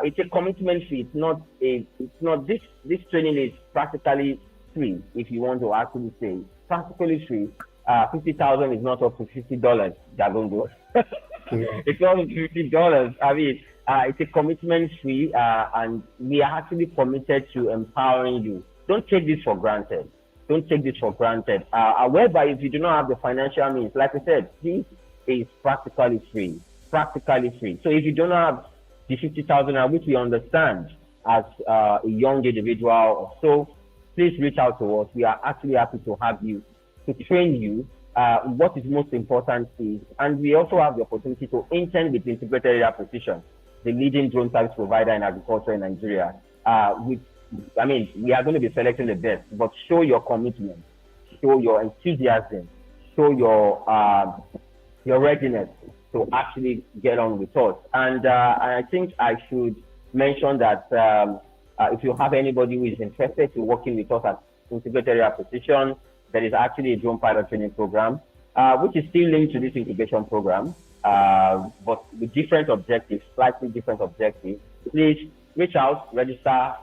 it's a commitment fee. It's not. This training is practically free. If you want to actually say practically free, 50,000 is not up to $50. Jagongo. It's not up to $50. I mean, it's a commitment fee, and we are actually committed to empowering you. Don't take this for granted. Don't take this for granted. However, if you do not have the financial means, like I said, this is practically free. Practically free. So if you do not have the 50,000, which we understand as a young individual or so, please reach out to us. We are actually happy to have you, to train you. What is most important is, and we also have the opportunity to intern with Integrated Area Precision, the leading drone service provider in agriculture in Nigeria. We are going to be selecting the best, but show your commitment, show your enthusiasm, show your readiness to actually get on with us. And I think I should mention that if you have anybody who is interested in working with us at Integrated Area Precision, there is actually a drone pilot training program, which is still linked to this incubation program, but with different objectives, slightly different objectives. Please reach out, register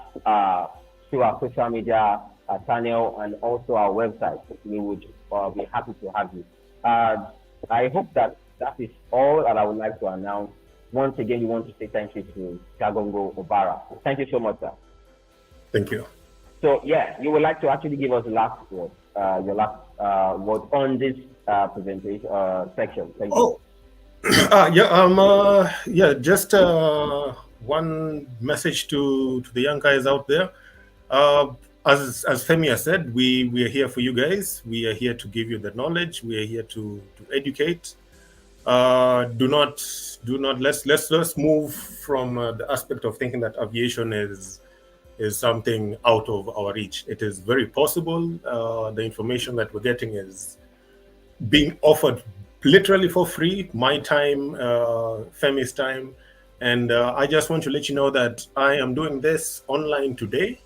through our social media channel and also our website. We would be happy to have you. I hope that is all that I would like to announce. Once again, we want to say thank you to Jagongo Obara. Thank you so much, sir. Thank you. So, you would like to actually give us the last word, your last word on this presentation section. Thank you. Just one message to the young guys out there. As Femi has said, we are here for you guys. We are here to give you the knowledge. We are here to educate. Let's move from the aspect of thinking that aviation is something out of our reach. It is very possible. The information that we're getting is being offered literally for free, my time, Femi's time. And I just want to let you know that I am doing this online today.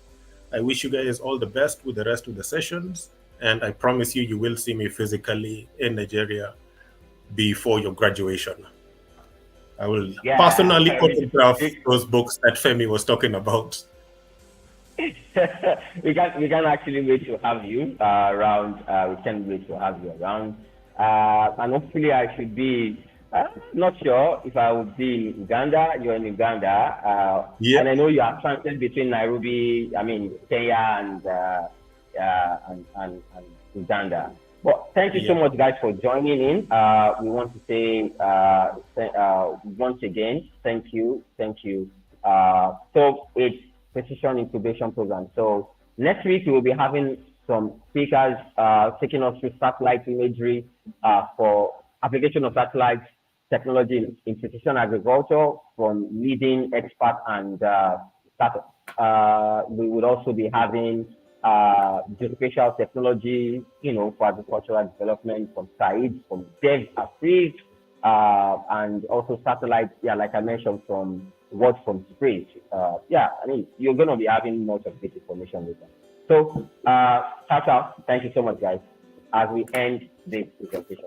I wish you guys all the best with the rest of the sessions. And I promise you, you will see me physically in Nigeria before your graduation. I will personally autograph those books that Femi was talking about. we can actually wait to have you around. We can't wait to have you around. And hopefully I should be, not sure if I would be in Uganda. You're in Uganda. Yeah. And I know you are transited between Nairobi, Kenya and Uganda. But thank you so much, guys, for joining in. We want to say once again, thank you. So it's Precision Incubation Program. So next week we will be having some speakers taking us through satellite imagery for application of satellite technology in precision agriculture from leading experts and startups. We would also be having geospatial technology, for agricultural development from Said, from Dev Afrik, and also satellites, like I mentioned, from Words from Space. You're going to be having much of this information with them. So, ciao. Thank you so much, guys, as we end this presentation.